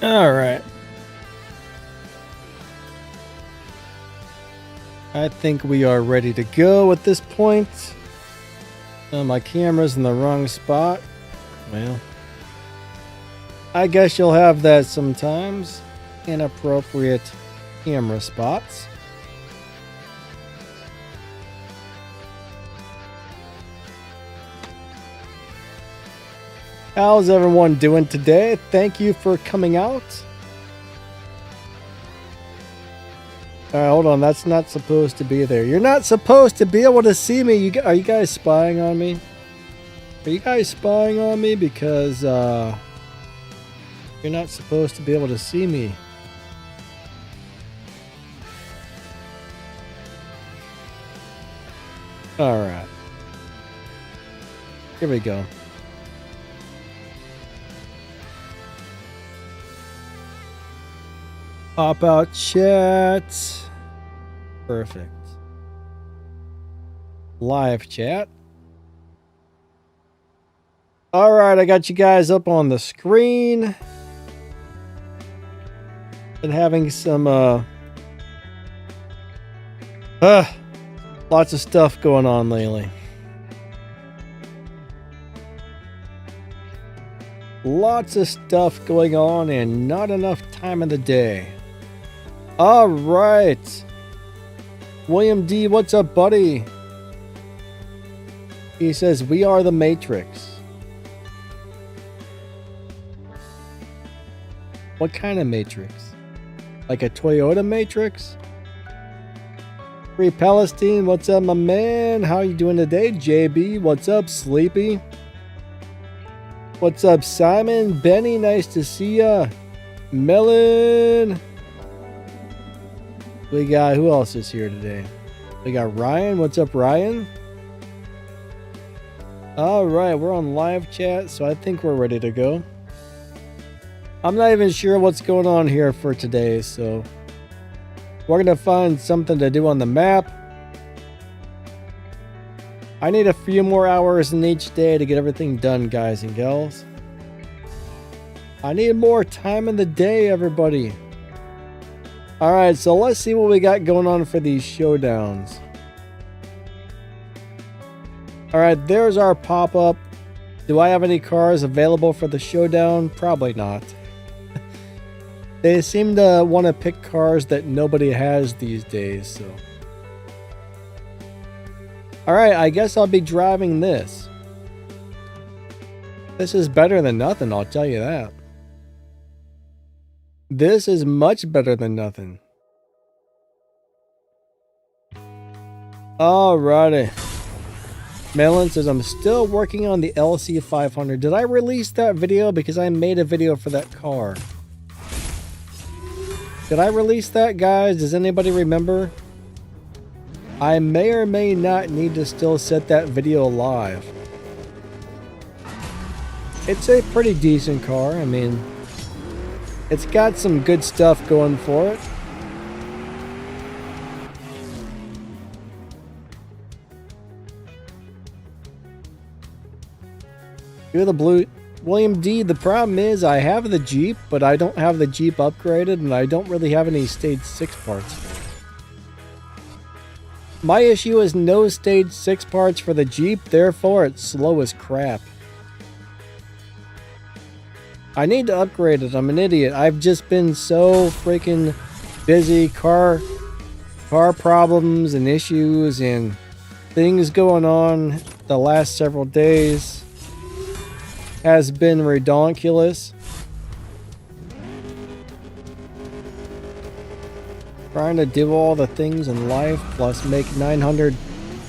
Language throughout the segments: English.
All right. I think we are ready to go at this point. My camera's in the wrong spot. Well, I guess you'll have that sometimes. Inappropriate camera spots. How's everyone doing today? Thank you for coming out. Alright, hold on. That's not supposed to be there. You're not supposed to be able to see me. Are you guys spying on me? Are you guys spying on me? Because, you're not supposed to be able to see me. Alright. Here we go. Pop out chat. Perfect. Live chat. All right, I got you guys up on the screen. Been having some lots of stuff going on lately. Lots of stuff going on and not enough time of the day. All right. William D, what's up, buddy? He says, we are the Matrix. What kind of Matrix? Like a Toyota Matrix? Free Palestine, what's up, my man? How you doing today? JB, what's up, Sleepy? What's up, Simon? Benny, nice to see ya. Melon. We got, who else is here today? We got Ryan. What's up, Ryan? All right, we're on live chat, so I think we're ready to go. I'm not even sure what's going on here for today, so we're going to find something to do on the map. I need a few more hours in each day to get everything done, guys and gals. I need more time in the day, everybody. Alright, so let's see what we got going on for these showdowns. Alright, there's our pop-up. Do I have any cars available for the showdown? Probably not. They seem to want to pick cars that nobody has these days, so. Alright, I guess I'll be driving this. This is better than nothing, I'll tell you that. This is much better than nothing. Alrighty. Melon says, I'm still working on the LC500. Did I release that video? Because I made a video for that car. Did I release that, guys? Does anybody remember? I may or may not need to still set that video live. It's a pretty decent car. I mean, it's got some good stuff going for it. You're the blue. William D, the problem is I have the Jeep, but I don't have the Jeep upgraded, and I don't really have any stage 6 parts for it. My issue is no stage 6 parts for the Jeep, therefore it's slow as crap. I need to upgrade it. I'm an idiot. I've just been so freaking busy. Car problems and issues and things going on the last several days has been redonkulous. Trying to do all the things in life, plus make 900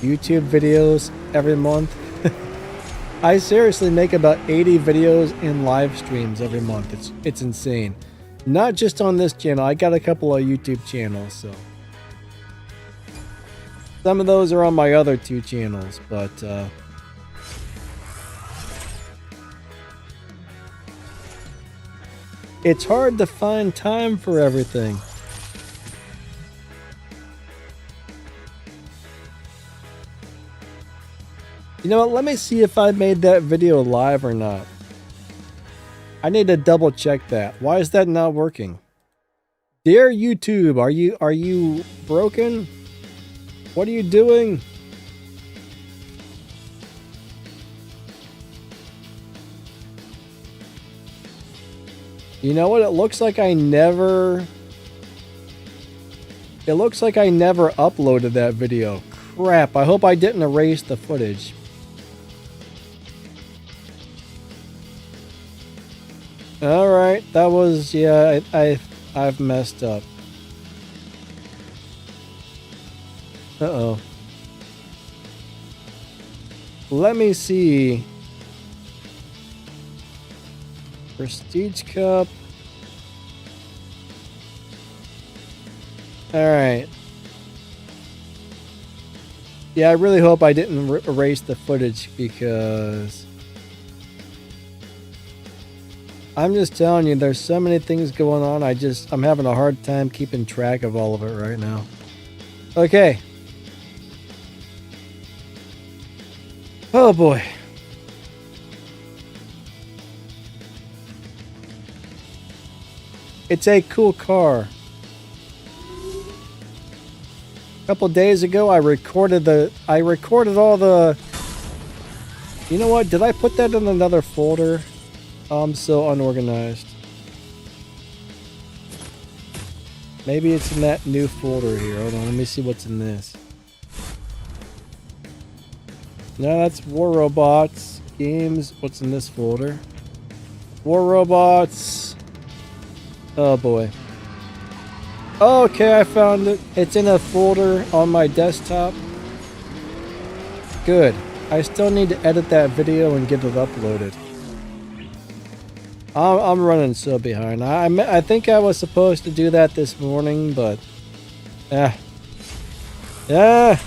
YouTube videos every month. I seriously make about 80 videos and live streams every month. It's insane. Not just on this channel. I got a couple of YouTube channels, so. Some of those are on my other 2 channels, but it's hard to find time for everything. You know what? Let me see if I made that video live or not. I need to double check that. Why is that not working? Dear YouTube, are you broken? What are you doing? You know what? It looks like I never uploaded that video. Crap, I hope I didn't erase the footage. Alright, that was, yeah, I've messed up. Uh-oh. Let me see. Prestige Cup. Alright. Yeah, I really hope I didn't erase the footage because I'm just telling you, there's so many things going on. I'm having a hard time keeping track of all of it right now. Okay. Oh boy. It's a cool car. A couple days ago, I recorded all the. You know what? Did I put that in another folder? I'm so unorganized. Maybe it's in that new folder here. Hold on, let me see what's in this. No, that's War Robots. Games. What's in this folder? War Robots. Oh boy. Okay, I found it. It's in a folder on my desktop. Good. I still need to edit that video and get it uploaded. I'm running so behind. I think I was supposed to do that this morning, but yeah, that's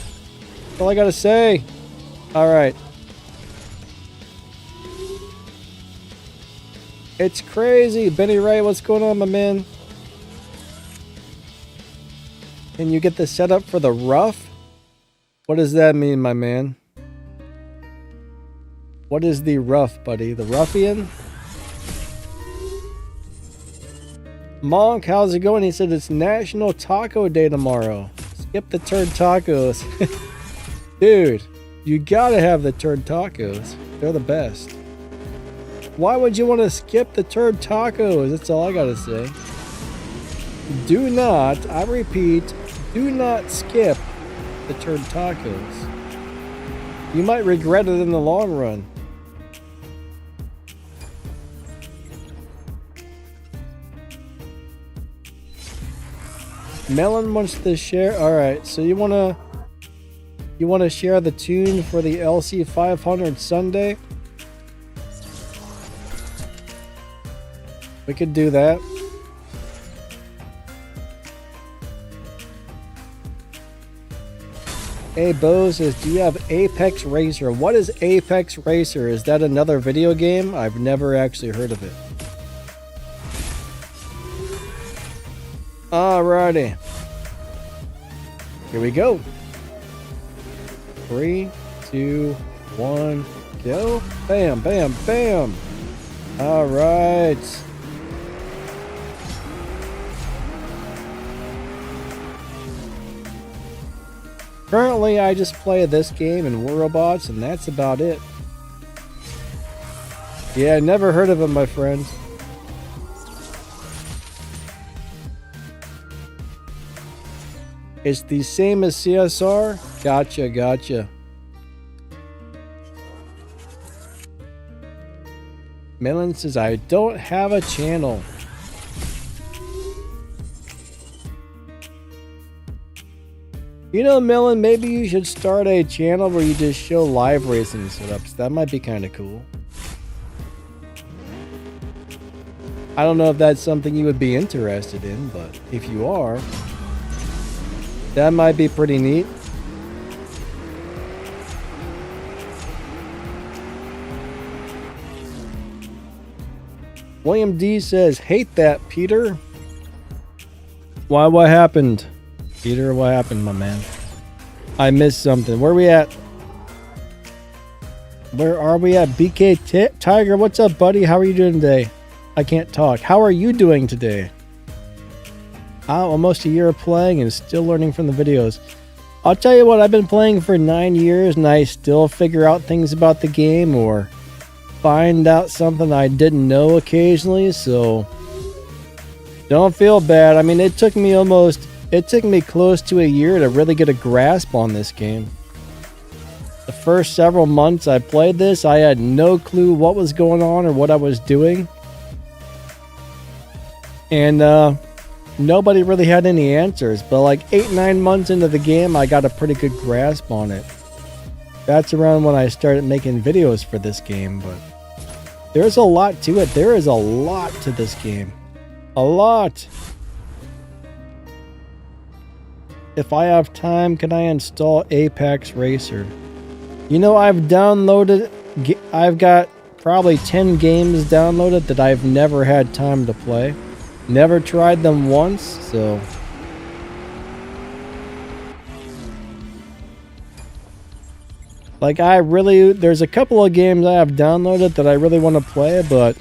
all I gotta say. All right, it's crazy, Benny Ray. What's going on, my man? Can you get the setup for the rough? What does that mean, my man? What is the rough, buddy? The ruffian? Monk, how's it going? He said it's National Taco Day tomorrow. Skip the turd tacos. Dude, you gotta have the turd tacos. They're the best. Why would you want to skip the turd tacos? That's all I gotta say. Do not, I repeat, do not skip the turd tacos. You might regret it in the long run. Melon wants to share. All right, so you wanna share the tune for the LC 500 Sunday? We could do that. Hey, Bo says, do you have Apex Racer? What is Apex Racer? Is that another video game? I've never actually heard of it. Alrighty. Here we go. 3, 2, 1, go. Bam, bam, bam. Alright. Currently, I just play this game and War Robots, and that's about it. Yeah, never heard of them, my friends. It's the same as CSR? Gotcha, gotcha. Melon says, I don't have a channel. You know, Melon, maybe you should start a channel where you just show live racing setups. That might be kind of cool. I don't know if that's something you would be interested in, but if you are, that might be pretty neat. William D says, hate that, Peter. Why, what happened? Peter, what happened, my man? I missed something. Where are we at? Where are we at? BK Tiger, what's up, buddy? How are you doing today? I can't talk. How are you doing today? Almost a year of playing and still learning from the videos. I'll tell you what, I've been playing for 9 years and I still figure out things about the game or find out something I didn't know occasionally, so don't feel bad. I mean, it took me close to a year to really get a grasp on this game. The first several months I played this, I had no clue what was going on or what I was doing. And nobody really had any answers. But like 8-9 months into the game, I got a pretty good grasp on it. That's around when I started making videos for this game. But there's a lot to it. There is a lot to this game. A lot. If I have time, can I install Apex Racer? You know, I've got probably 10 games downloaded that I've never had time to play. Never tried them once, so... Like, there's a couple of games I have downloaded that I really want to play, but...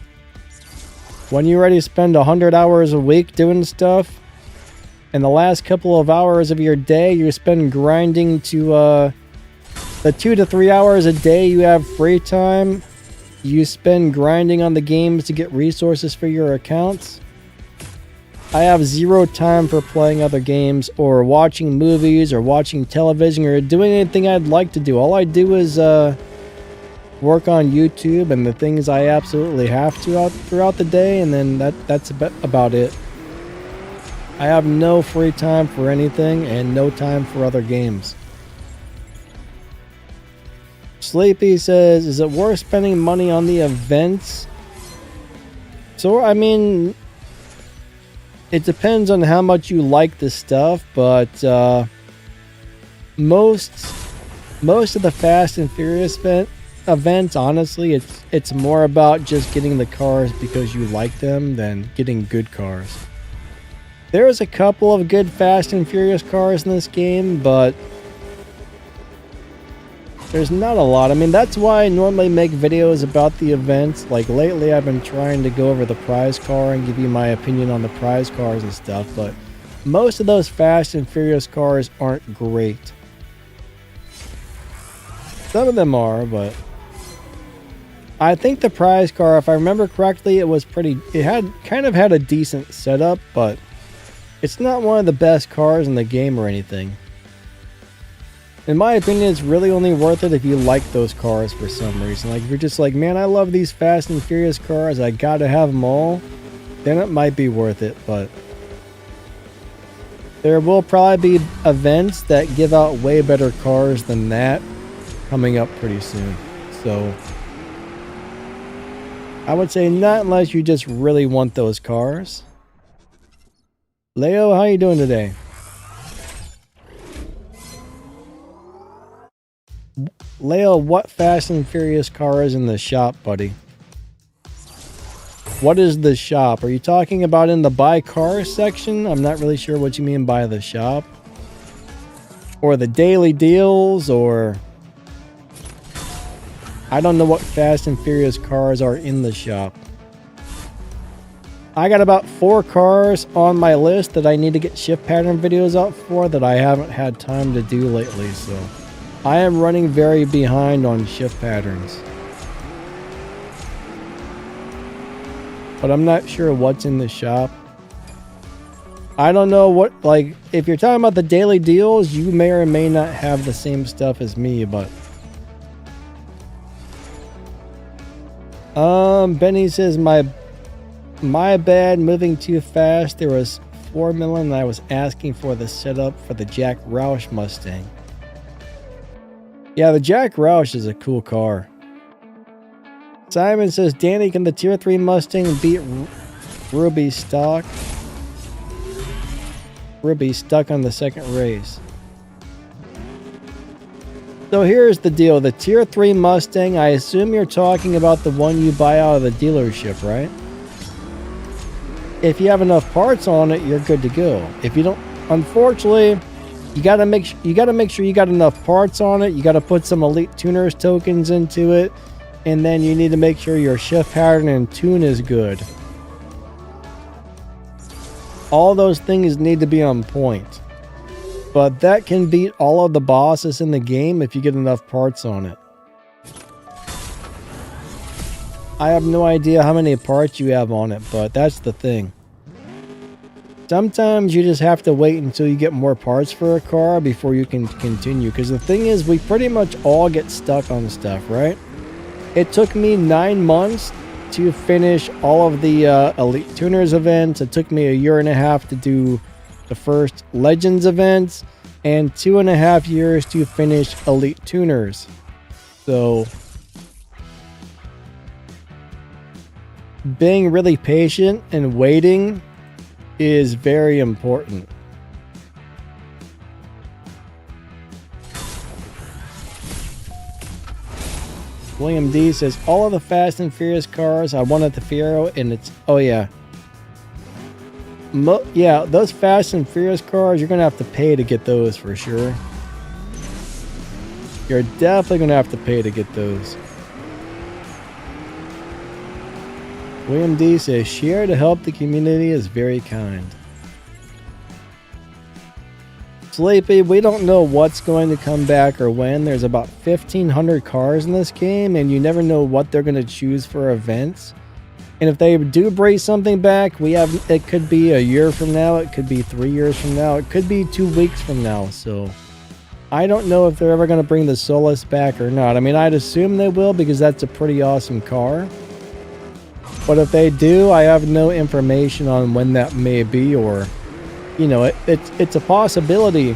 When you already spend 100 hours a week doing stuff, and the last couple of hours of your day you spend grinding to, the 2 to 3 hours a day you have free time, you spend grinding on the games to get resources for your accounts. I have zero time for playing other games or watching movies or watching television or doing anything I'd like to do. All I do is work on YouTube and the things I absolutely have to throughout the day, and then that's about it. I have no free time for anything and no time for other games. Sleepy says, is it worth spending money on the events? So, I mean, it depends on how much you like the stuff, but most of the Fast and Furious events, honestly, it's more about just getting the cars because you like them than getting good cars. There's a couple of good Fast and Furious cars in this game, but there's not a lot. I mean, that's why I normally make videos about the events. Like lately I've been trying to go over the prize car and give you my opinion on the prize cars and stuff, but most of those Fast and Furious cars aren't great. Some of them are, but I think the prize car, if I remember correctly, it had a decent setup, but it's not one of the best cars in the game or anything. In my opinion, it's really only worth it if you like those cars for some reason. Like, if you're just like, man, I love these Fast and Furious cars, I gotta have them all, then it might be worth it, but there will probably be events that give out way better cars than that coming up pretty soon. So, I would say not unless you just really want those cars. Leo, how you doing today? Leo, what Fast and Furious car is in the shop, buddy? What is the shop? Are you talking about in the buy cars section? I'm not really sure what you mean by the shop. Or the daily deals, or... I don't know what Fast and Furious cars are in the shop. I got about 4 cars on my list that I need to get shift pattern videos out for that I haven't had time to do lately, so... I am running very behind on shift patterns. But I'm not sure what's in the shop. I don't know what, like, if you're talking about the daily deals, you may or may not have the same stuff as me, but... Benny says, my bad, moving too fast. There was 4 million and I was asking for the setup for the Jack Roush Mustang. Yeah, the Jack Roush is a cool car. Simon says, Danny, can the Tier 3 Mustang beat Ruby stock? Ruby stuck on the second race. So here's the deal. The Tier 3 Mustang, I assume you're talking about the one you buy out of the dealership, right? If you have enough parts on it, you're good to go. If you don't, unfortunately... You gotta make sure you got enough parts on it. You gotta put some Elite Tuners tokens into it, and then you need to make sure your shift pattern and tune is good. All those things need to be on point. But that can beat all of the bosses in the game if you get enough parts on it. I have no idea how many parts you have on it, but that's the thing. Sometimes you just have to wait until you get more parts for a car before you can continue. Because the thing is, we pretty much all get stuck on stuff, right? It took me 9 months to finish all of the Elite Tuners events. It took me 1.5 years to do the first Legends events, and 2.5 years to finish Elite Tuners. So being really patient and waiting is very important. William D says, all of the Fast and Furious cars, I wanted the Fiero, and it's, oh yeah. Yeah, those Fast and Furious cars, you're going to have to pay to get those for sure. You're definitely going to have to pay to get those. William D says, share to help the community is very kind. Sleepy, we don't know what's going to come back or when. There's about 1,500 cars in this game, and you never know what they're going to choose for events. And if they do bring something back, it could be 1 year from now, it could be 3 years from now, it could be 2 weeks from now. So I don't know if they're ever going to bring the Solus back or not. I mean, I'd assume they will because that's a pretty awesome car. But if they do, I have no information on when that may be, or you know, it's a possibility.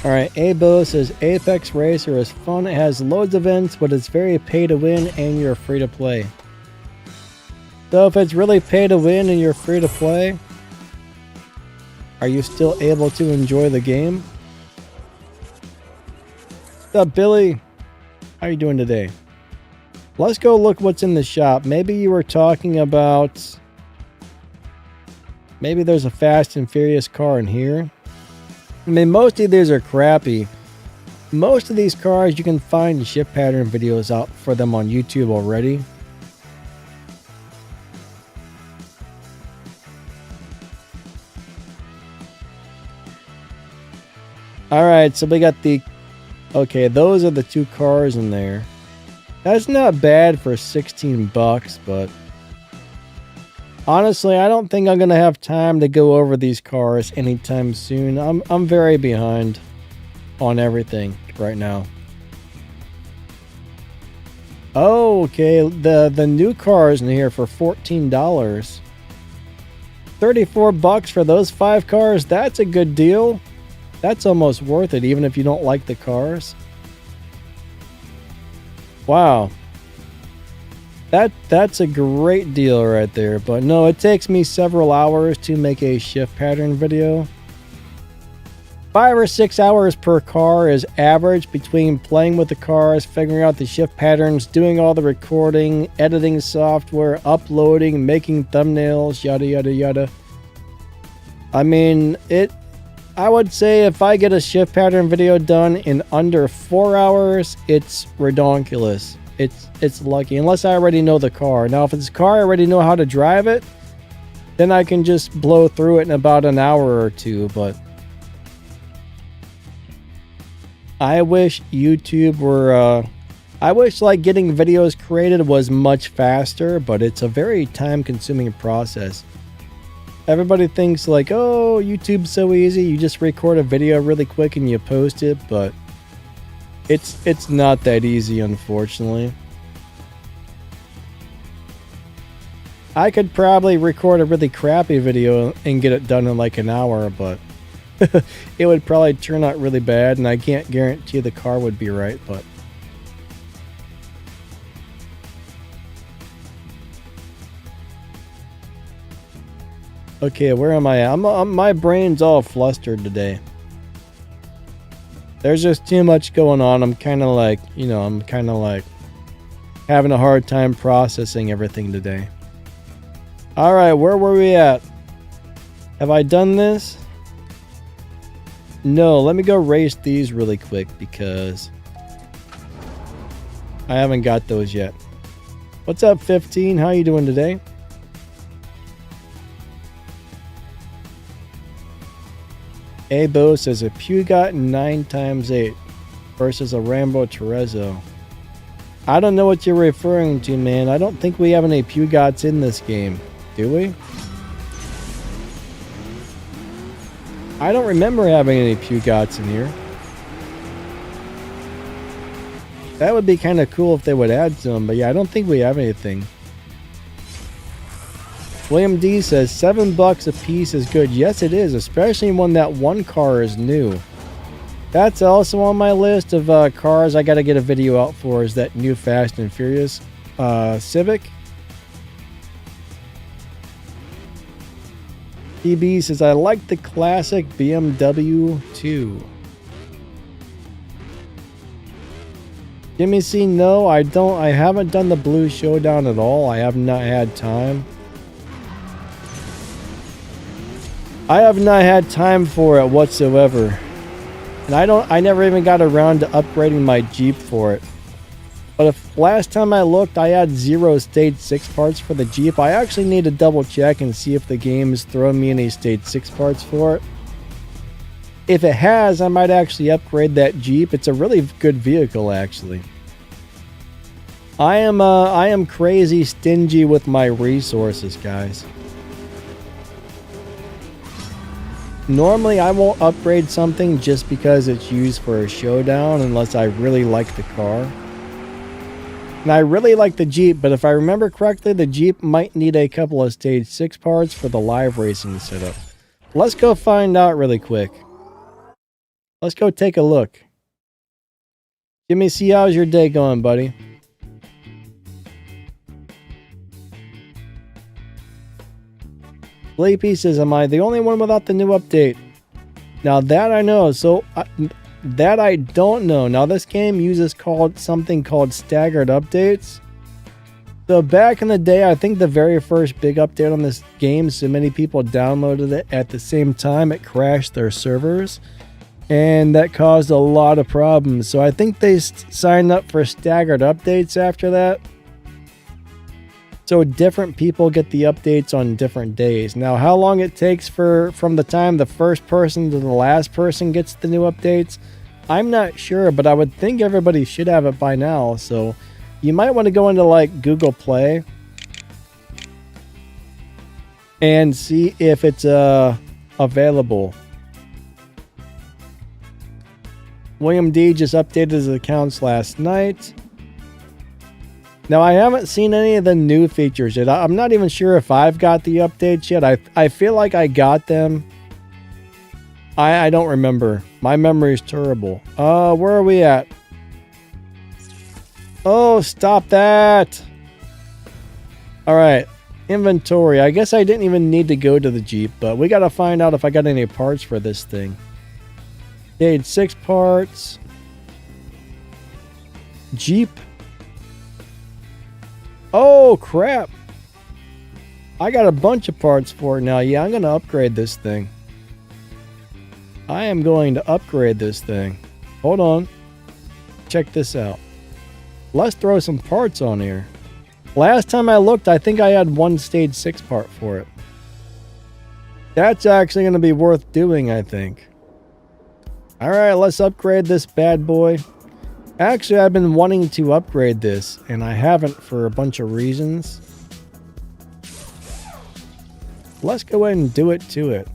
Alright, Abo says, Apex Racer is fun, it has loads of events, but it's very pay to win and you're free to play. So if it's really pay to win and you're free to play, are you still able to enjoy the game? What's up, Billy? How are you doing today? Let's go look what's in the shop. Maybe you were talking about... Maybe there's a Fast and Furious car in here. I mean, most of these are crappy. Most of these cars, you can find shift pattern videos out for them on YouTube already. Alright, so we got the... Okay, those are the 2 cars in there. That's not bad for 16 bucks, but... Honestly, I don't think I'm going to have time to go over these cars anytime soon. I'm very behind on everything right now. Oh, okay, the new cars in here for $14. 34 bucks for those 5 cars, that's a good deal. That's almost worth it, even if you don't like the cars. Wow. That's a great deal right there. But no, it takes me several hours to make a shift pattern video. 5 or 6 hours per car is average between playing with the cars, figuring out the shift patterns, doing all the recording, editing software, uploading, making thumbnails, yada yada yada. I mean, I would say if I get a shift pattern video done in under 4 hours, it's redonkulous. It's lucky, unless I already know the car. Now, if it's a car I already know how to drive it, then I can just blow through it in about an hour or 2, but I wish YouTube were, I wish like getting videos created was much faster, but it's a very time-consuming process. Everybody thinks like, oh, YouTube's so easy, you just record a video really quick and you post it, but it's not that easy, unfortunately. I could probably record a really crappy video and get it done in like an hour, but it would probably turn out really bad, and I can't guarantee the car would be right, but okay, where am I at? My brain's all flustered today. There's just too much going on. I'm kind of like, you know, having a hard time processing everything today. Alright, where were we at? Have I done this? No, let me go race these really quick because I haven't got those yet. What's up, 15? How you doing today? Abo says a Pugot 9x8 versus a Rambo Terezzo. I don't know what you're referring to, man. I don't think we have any Pugots in this game. Do we? I don't remember having any Pugots in here. That would be kind of cool if they would add some, but yeah, I don't think we have anything. William D says $7 a piece is good. Yes, it is, especially when that one car is new. That's also on my list of cars I got to get a video out for, is that new Fast and Furious Civic. TB says, I like the classic BMW 2. Jimmy C, no, I don't. I haven't done the Blue Showdown at all. I have not had time. I have not had time for it whatsoever. And I never even got around to upgrading my Jeep for it. But if last time I looked, I had 0 Stage 6 parts for the Jeep. I actually need to double check and see if the game is throwing me any Stage 6 parts for it. If it has, I might actually upgrade that Jeep. It's a really good vehicle, actually. I am crazy stingy with my resources, guys. Normally, I won't upgrade something just because it's used for a showdown unless I really like the car. And I really like the Jeep, but if I remember correctly, the Jeep might need a couple of Stage 6 parts for the live racing setup. Let's go find out really quick. Let's go take a look. Jimmy C, how's your day going, buddy? Sleepy says, am I the only one without the new update? Now that I know, so that I don't know. Now this game uses something called staggered updates. So back in the day, I think the very first big update on this game, so many people downloaded it at the same time, it crashed their servers. And that caused a lot of problems. So I think they signed up for staggered updates after that. So different people get the updates on different days. Now, how long it takes from the time the first person to the last person gets the new updates, I'm not sure, but I would think everybody should have it by now. So you might want to go into like Google Play and see if it's available. William D just updated his accounts last night. Now, I haven't seen any of the new features yet. I'm not even sure if I've got the updates yet. I feel like I got them. I don't remember. My memory is terrible. Where are we at? Oh, stop that. All right. Inventory. I guess I didn't even need to go to the Jeep, but we got to find out if I got any parts for this thing. Stage 6 parts. Jeep. Oh, crap. I got a bunch of parts for it now. Yeah, I'm going to upgrade this thing. I am going to upgrade this thing. Hold on. Check this out. Let's throw some parts on here. Last time I looked, I think I had 1 Stage 6 part for it. That's actually going to be worth doing, I think. All right, let's upgrade this bad boy. Actually, I've been wanting to upgrade this, and I haven't for a bunch of reasons. Let's go ahead and do it to it.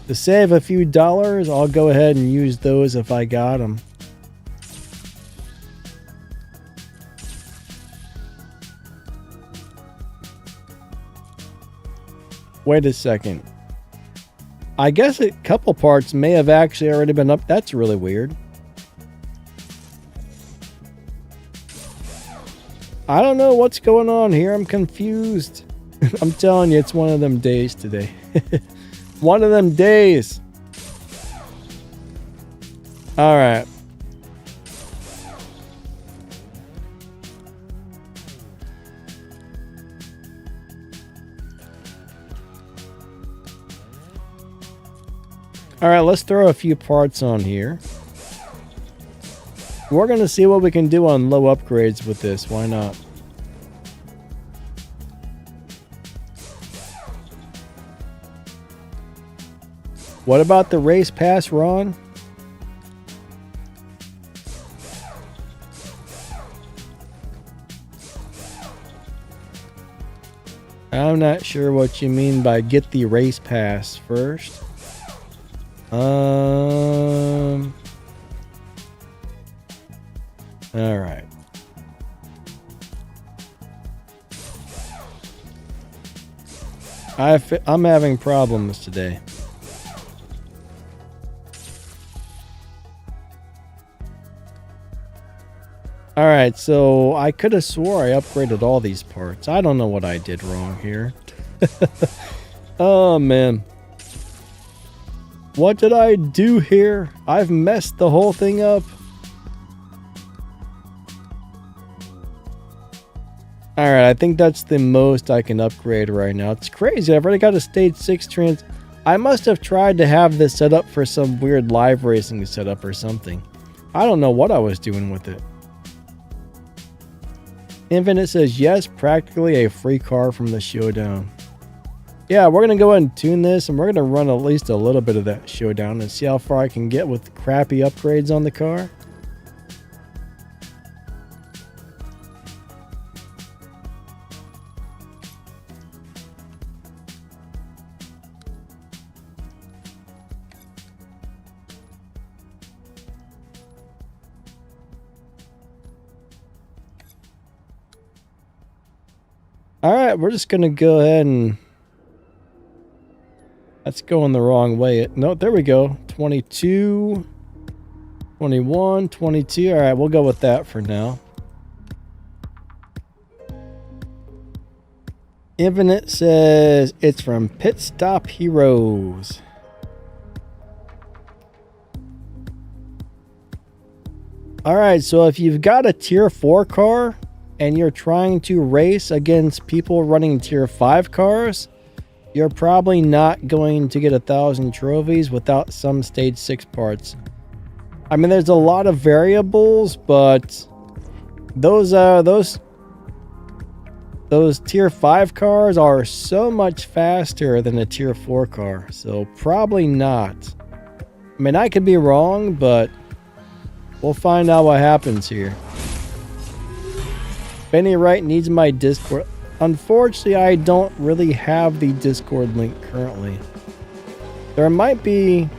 To save a few dollars, I'll go ahead and use those if I got them. Wait a second. I guess a couple parts may have actually already been up. That's really weird. I don't know what's going on here. I'm confused. I'm telling you, it's one of them days today. One of them days. All right. All right, let's throw a few parts on here. We're going to see what we can do on low upgrades with this. Why not? What about the race pass, Ron? I'm not sure what you mean by get the race pass first. All right. I'm having problems today. All right, so I could have swore I upgraded all these parts. I don't know what I did wrong here. Oh, man. What did I do here? I've messed the whole thing up. All right, I think that's the most I can upgrade right now. It's crazy. I've already got a stage 6 trans. I must have tried to have this set up for some weird live racing setup or something. I don't know what I was doing with it. Infinite says, yes, practically a free car from the showdown. Yeah, we're going to go ahead and tune this, and we're going to run at least a little bit of that showdown and see how far I can get with crappy upgrades on the car. All right, we're just going to go ahead and... That's going the wrong way. No, there we go. 22, 21, 22. All right, we'll go with that for now. Infinite says it's from Pit Stop Heroes. All right, so if you've got a tier 4 car and you're trying to race against people running tier 5 cars, you're probably not going to get 1,000 trophies without some stage 6 parts. I mean, there's a lot of variables, but those tier 5 cars are so much faster than a tier 4 car, so probably not. I mean, I could be wrong, but we'll find out what happens here. Benny Wright needs my Discord. Unfortunately, I don't really have the Discord link currently. There might be...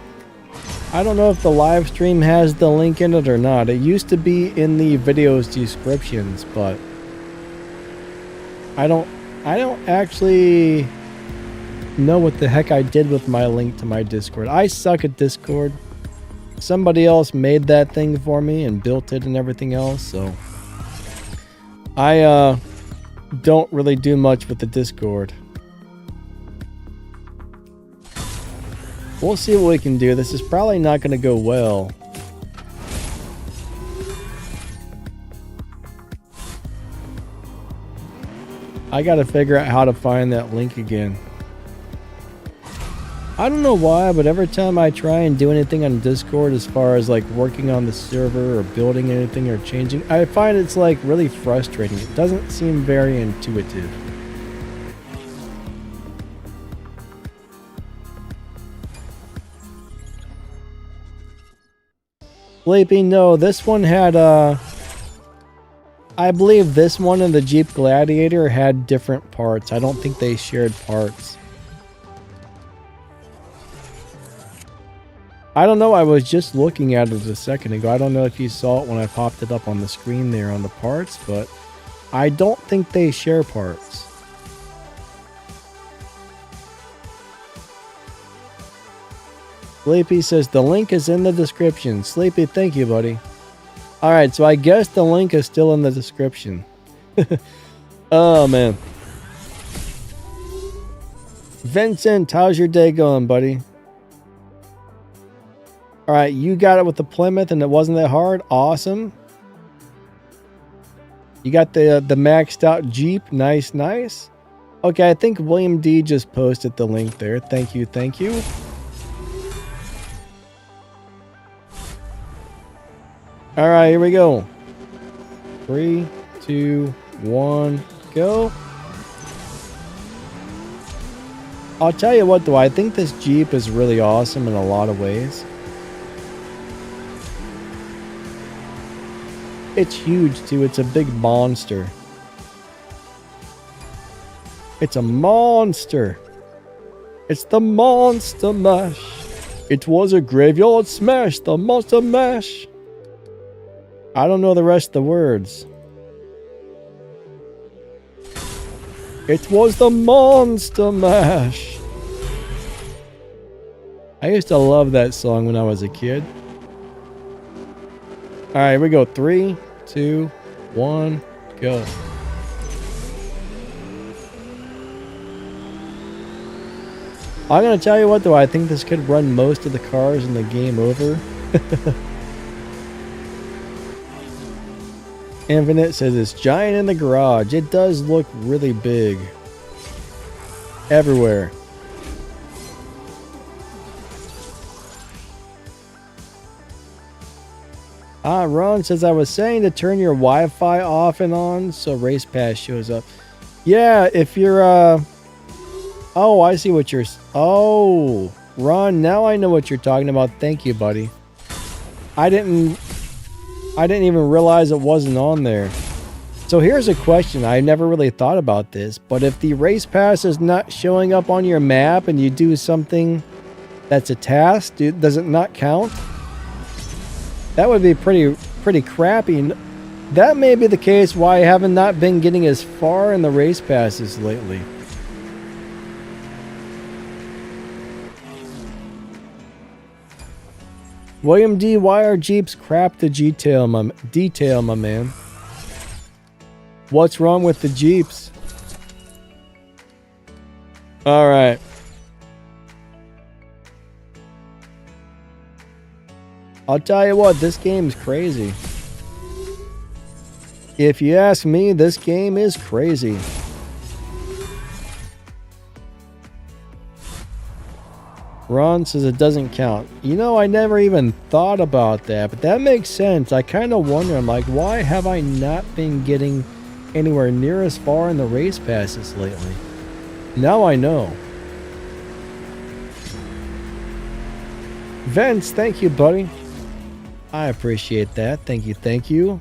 I don't know if the live stream has the link in it or not. It used to be in the video's descriptions, but... I don't actually know what the heck I did with my link to my Discord. I suck at Discord. Somebody else made that thing for me and built it and everything else, so... I don't really do much with the Discord. We'll see what we can do. This is probably not going to go well. I got to figure out how to find that link again. I don't know why, but every time I try and do anything on Discord as far as like working on the server or building anything or changing, I find it's like really frustrating. It doesn't seem very intuitive. Sleepy, no, this one had I believe this one and the Jeep Gladiator had different parts. I don't think they shared parts. I don't know, I was just looking at it a second ago. I don't know if you saw it when I popped it up on the screen there on the parts, but I don't think they share parts. Sleepy says the link is in the description. Sleepy, thank you, buddy. Alright, so I guess the link is still in the description. Oh, man. Vincent, how's your day going, buddy? Alright, you got it with the Plymouth and it wasn't that hard. Awesome. You got the maxed out Jeep. Nice, nice. Okay, I think William D just posted the link there. Thank you, thank you. All right, here we go. 3, 2, 1, go. I'll tell you what, though, I think this Jeep is really awesome in a lot of ways. It's huge, too. It's a big monster. It's a monster. It's the Monster Mash. It was a graveyard smash, the Monster Mash. I don't know the rest of the words. It was the Monster Mash. I used to love that song when I was a kid. Alright, here we go. 3, 2, 1, go. I'm gonna tell you what, though, I think this could run most of the cars in the game over. Infinite says it's giant in the garage. It does look really big. Everywhere. Ron says, I was saying to turn your Wi-Fi off and on so Race Pass shows up. Yeah, if you're, oh, I see what you're... Oh, Ron, now I know what you're talking about. Thank you, buddy. I didn't even realize it wasn't on there. So here's a question. I never really thought about this, but if the Race Pass is not showing up on your map and you do something that's a task, does it not count? That would be pretty crappy. That may be the case why I haven't not been getting as far in the Race Passes lately. William D, why are Jeeps crap to detail, my man? What's wrong with the Jeeps? All right. I'll tell you what, this game's crazy. If you ask me, this game is crazy. Ron says it doesn't count. You know, I never even thought about that, but that makes sense. I kind of wonder, I'm like, why have I not been getting anywhere near as far in the Race Passes lately? Now I know. Vince, thank you, buddy. I appreciate that. Thank you, thank you.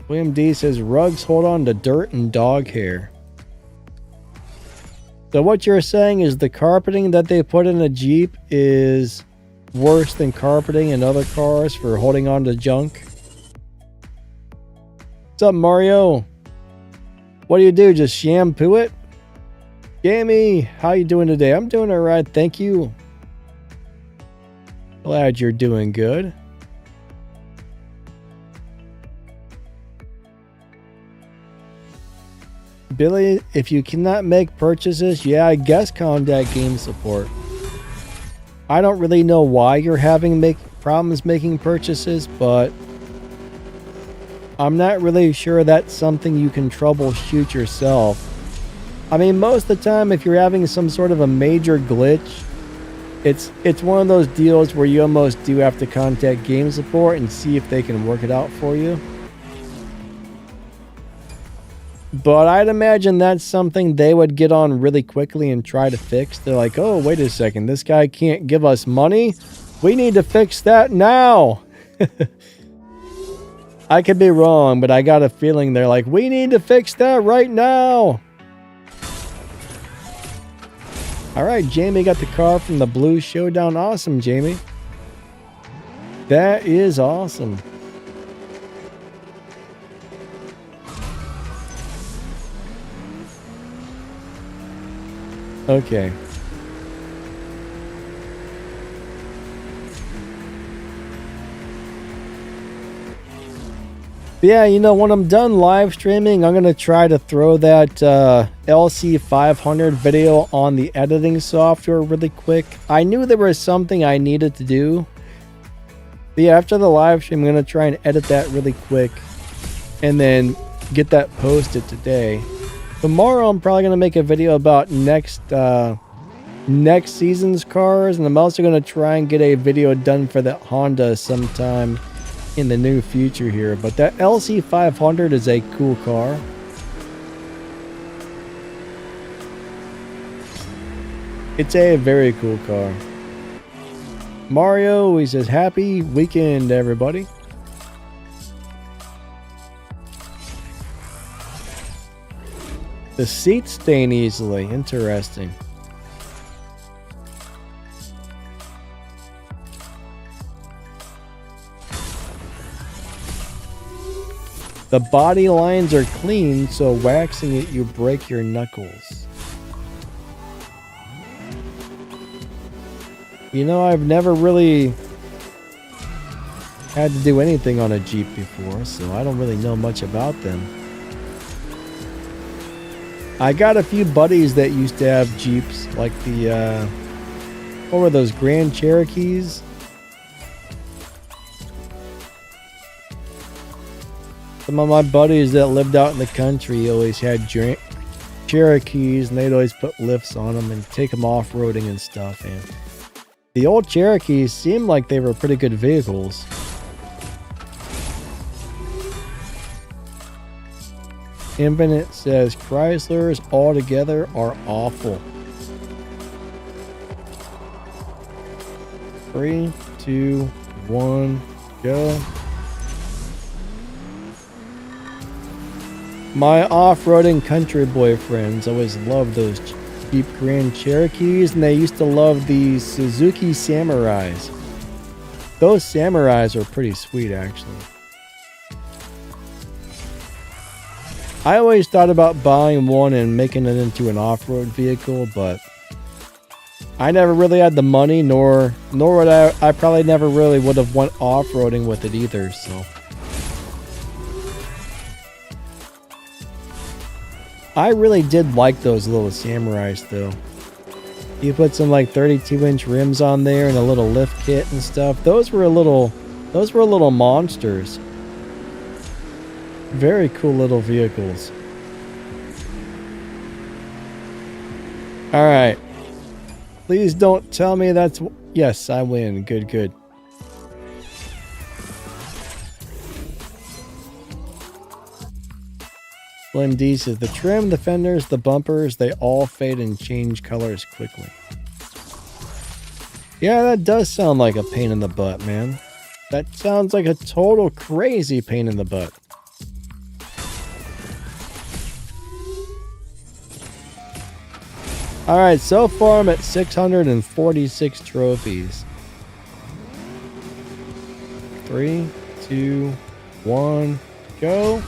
William D says, rugs hold on to dirt and dog hair. So what you're saying is the carpeting that they put in a Jeep is worse than carpeting in other cars for holding on to junk? What's up, Mario? What do? Just shampoo it? Jamie, how you doing today? I'm doing all right, thank you. Glad you're doing good. Billy, if you cannot make purchases, yeah, I guess contact game support. I don't really know why you're having problems making purchases, but I'm not really sure that's something you can troubleshoot yourself. I mean, most of the time, if you're having some sort of a major glitch, it's one of those deals where you almost do have to contact game support and see if they can work it out for you. But I'd imagine that's something they would get on really quickly and try to fix. They're like, oh, wait a second, this guy can't give us money? We need to fix that now. I could be wrong, but I got a feeling they're like, we need to fix that right now. All right, Jamie got the car from the Blue Showdown. Awesome, Jamie. That is awesome. Okay. Yeah, you know, when I'm done live streaming, I'm going to try to throw that LC500 video on the editing software really quick. I knew there was something I needed to do. But yeah, after the live stream, I'm going to try and edit that really quick and then get that posted today. Tomorrow, I'm probably going to make a video about next next season's cars, and I'm also going to try and get a video done for that Honda sometime in the near future here. But that LC500 is a cool car. It's a very cool car. Mario, he says, happy weekend, everybody. The seats stain easily. Interesting. The body lines are clean, so waxing it, you break your knuckles. You know, I've never really had to do anything on a Jeep before, so I don't really know much about them. I got a few buddies that used to have Jeeps, like the, what were those, Grand Cherokees? Some of my buddies that lived out in the country always had Cherokees, and they'd always put lifts on them and take them off-roading and stuff. And the old Cherokees seemed like they were pretty good vehicles. Infinite says Chryslers altogether are awful. 3, 2, 1, go. My off-roading country boyfriends always loved those Jeep Grand Cherokees, and they used to love the Suzuki Samurais. Those Samurais are pretty sweet, actually. I always thought about buying one and making it into an off-road vehicle, but I never really had the money, nor would I probably never really would have went off-roading with it either, so. I really did like those little Samurais though. You put some like 32-inch rims on there and a little lift kit and stuff. Those were little monsters. Very cool little vehicles. All right. Please don't tell me that's... Yes, I win. Good, good. Slim D says, the trim, the fenders, the bumpers, they all fade and change colors quickly. Yeah, that does sound like a pain in the butt, man. That sounds like a total crazy pain in the butt. Alright, so far I'm at 646 trophies. 3, 2, 1, go.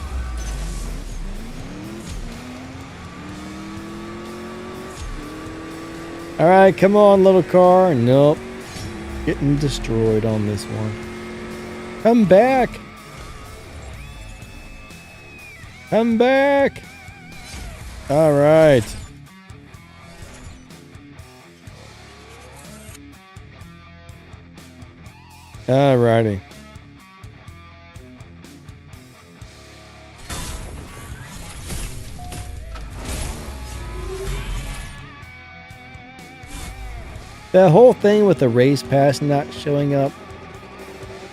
Alright, come on, little car. Nope. Getting destroyed on this one. Come back. Come back. Alright. Alrighty. That whole thing with the race pass not showing up,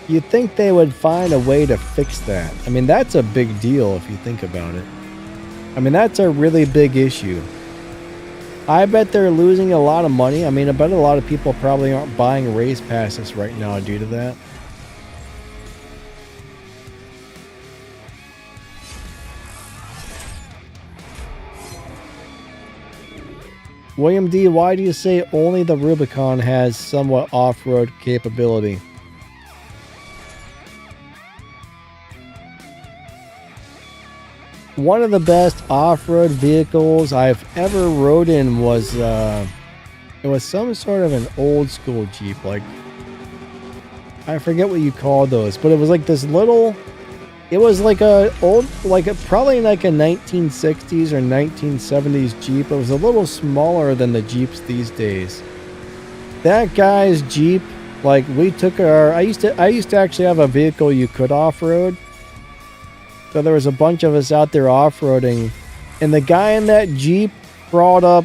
you'd think they would find a way to fix that. I mean, that's a big deal if you think about it. I mean, that's a really big issue. I bet they're losing a lot of money. I mean, I bet a lot of people probably aren't buying race passes right now due to that. William D, why do you say only the Rubicon has somewhat off-road capability? One of the best off-road vehicles I've ever rode in was, it was some sort of an old school Jeep, like, I forget what you call those, but it was like this little, it was like a old, like a, probably like a 1960s or 1970s Jeep. It was a little smaller than the Jeeps these days. That guy's Jeep, like we took our, I used to actually have a vehicle you could off-road. So there was a bunch of us out there off-roading, and the guy in that Jeep brought up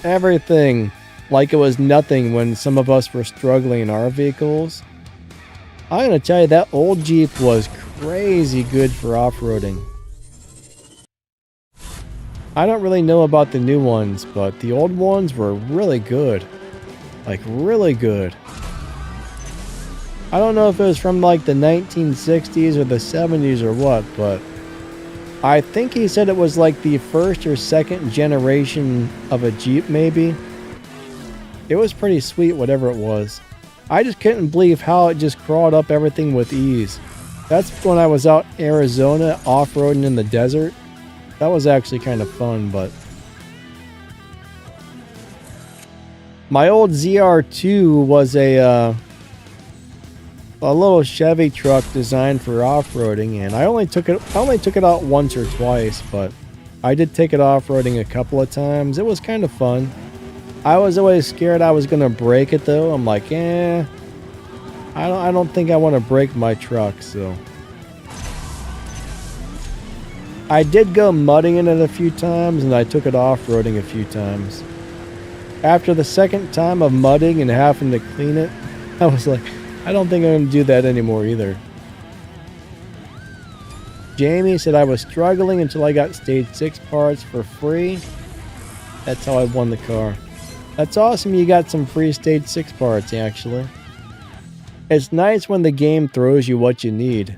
everything. like it was nothing when some of us were struggling in our vehicles. I'm gonna tell you, that old Jeep was crazy good for off-roading. I don't really know about the new ones, but the old ones were really good. Like, really good. I don't know if it was from like the 1960s or the 70s or what, but I think he said it was like the first or second generation of a Jeep, maybe. It was pretty sweet, whatever it was. I just couldn't believe how it just crawled up everything with ease. That's when I was out in Arizona off-roading in the desert. That was actually kind of fun, but my old ZR2 was a little Chevy truck designed for off-roading, and I only took it out once or twice, but I did take it off-roading a couple of times. It was kind of fun. I was always scared I was gonna break it though. I'm like, I don't think I want to break my truck, so I did go mudding in it a few times, and I took it off-roading a few times. After the second time of mudding and having to clean it, I was like, I don't think I'm going to do that anymore either. Jamie said I was struggling until I got stage 6 parts for free. That's how I won the car. That's awesome, you got some free stage 6 parts, actually. It's nice when the game throws you what you need.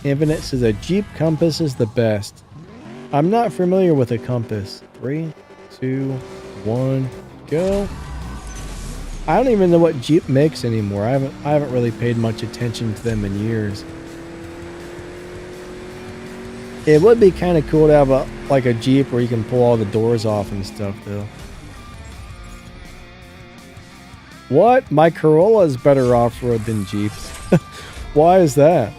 Infinite says a Jeep Compass is the best. I'm not familiar with a compass. 3, 2, 1, go. I don't even know what Jeep makes anymore. I haven't really paid much attention to them in years. It would be kind of cool to have a Jeep where you can pull all the doors off and stuff though. What? My Corolla is better off-road than Jeeps. Why is that?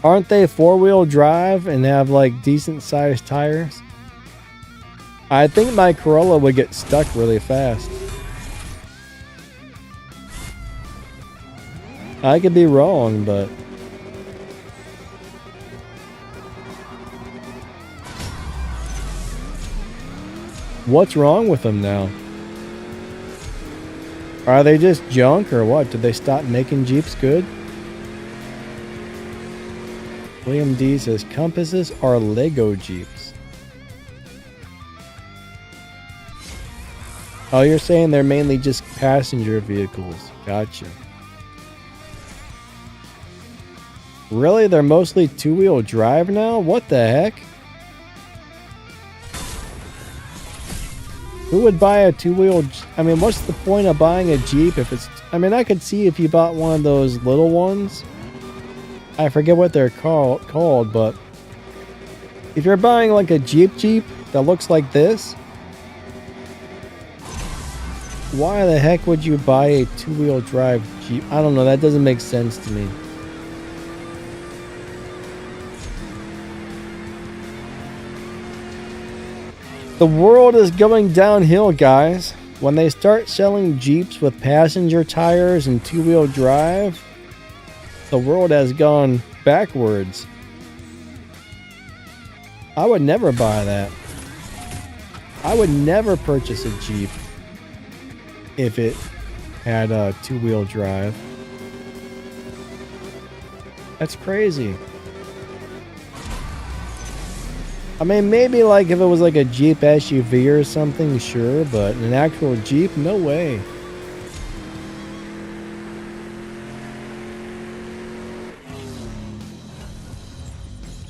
Aren't they 4-wheel drive and have like decent sized tires? I think my Corolla would get stuck really fast. I could be wrong, but what's wrong with them now? Are they just junk or what? Did they stop making Jeeps good? William D says compasses are Lego Jeeps. Oh, you're saying they're mainly just passenger vehicles. Gotcha. Really? They're mostly 2-wheel drive now? What the heck? Who would buy a 2-wheel? I mean, what's the point of buying a Jeep if it's... I mean, I could see if you bought one of those little ones. I forget what they're called, but if you're buying like a Jeep that looks like this, why the heck would you buy a 2-wheel drive Jeep? I don't know, that doesn't make sense to me. The world is going downhill, guys. When they start selling Jeeps with passenger tires and 2-wheel drive, the world has gone backwards. I would never buy that. I would never purchase a Jeep if it had a 2-wheel drive. That's crazy. I mean, maybe like if it was like a Jeep SUV or something, sure, but an actual Jeep, no way.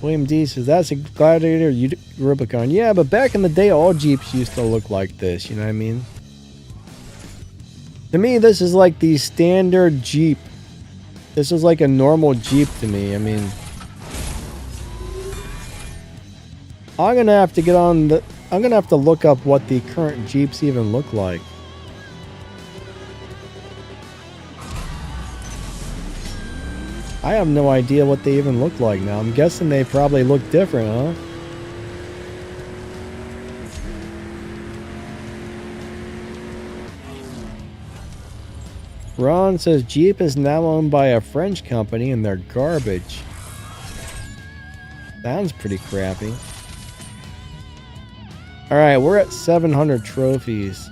William D says, that's a Gladiator Rubicon. Yeah, but back in the day, all Jeeps used to look like this, you know what I mean? To me, this is like the standard Jeep. This is like a normal Jeep to me. I mean, I'm gonna have to get on the... I'm gonna have to look up what the current Jeeps even look like. I have no idea what they even look like now. I'm guessing they probably look different, huh? Ron says Jeep is now owned by a French company and they're garbage. Sounds pretty crappy. Alright, we're at 700 trophies.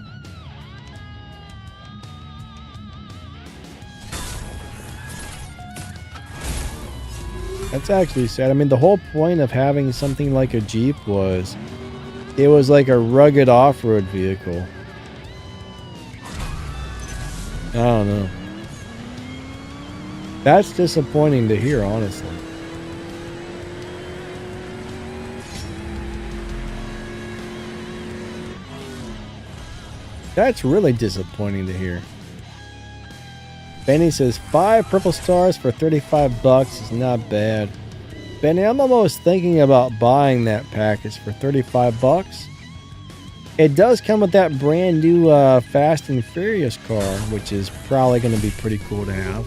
That's actually sad. I mean, the whole point of having something like a Jeep was it was like a rugged off-road vehicle. I don't know. That's disappointing to hear, honestly. That's really disappointing to hear. Benny says 5 purple stars for 35 bucks is not bad. Benny, I'm almost thinking about buying that package for 35 bucks. It does come with that brand new Fast and Furious car, which is probably going to be pretty cool to have.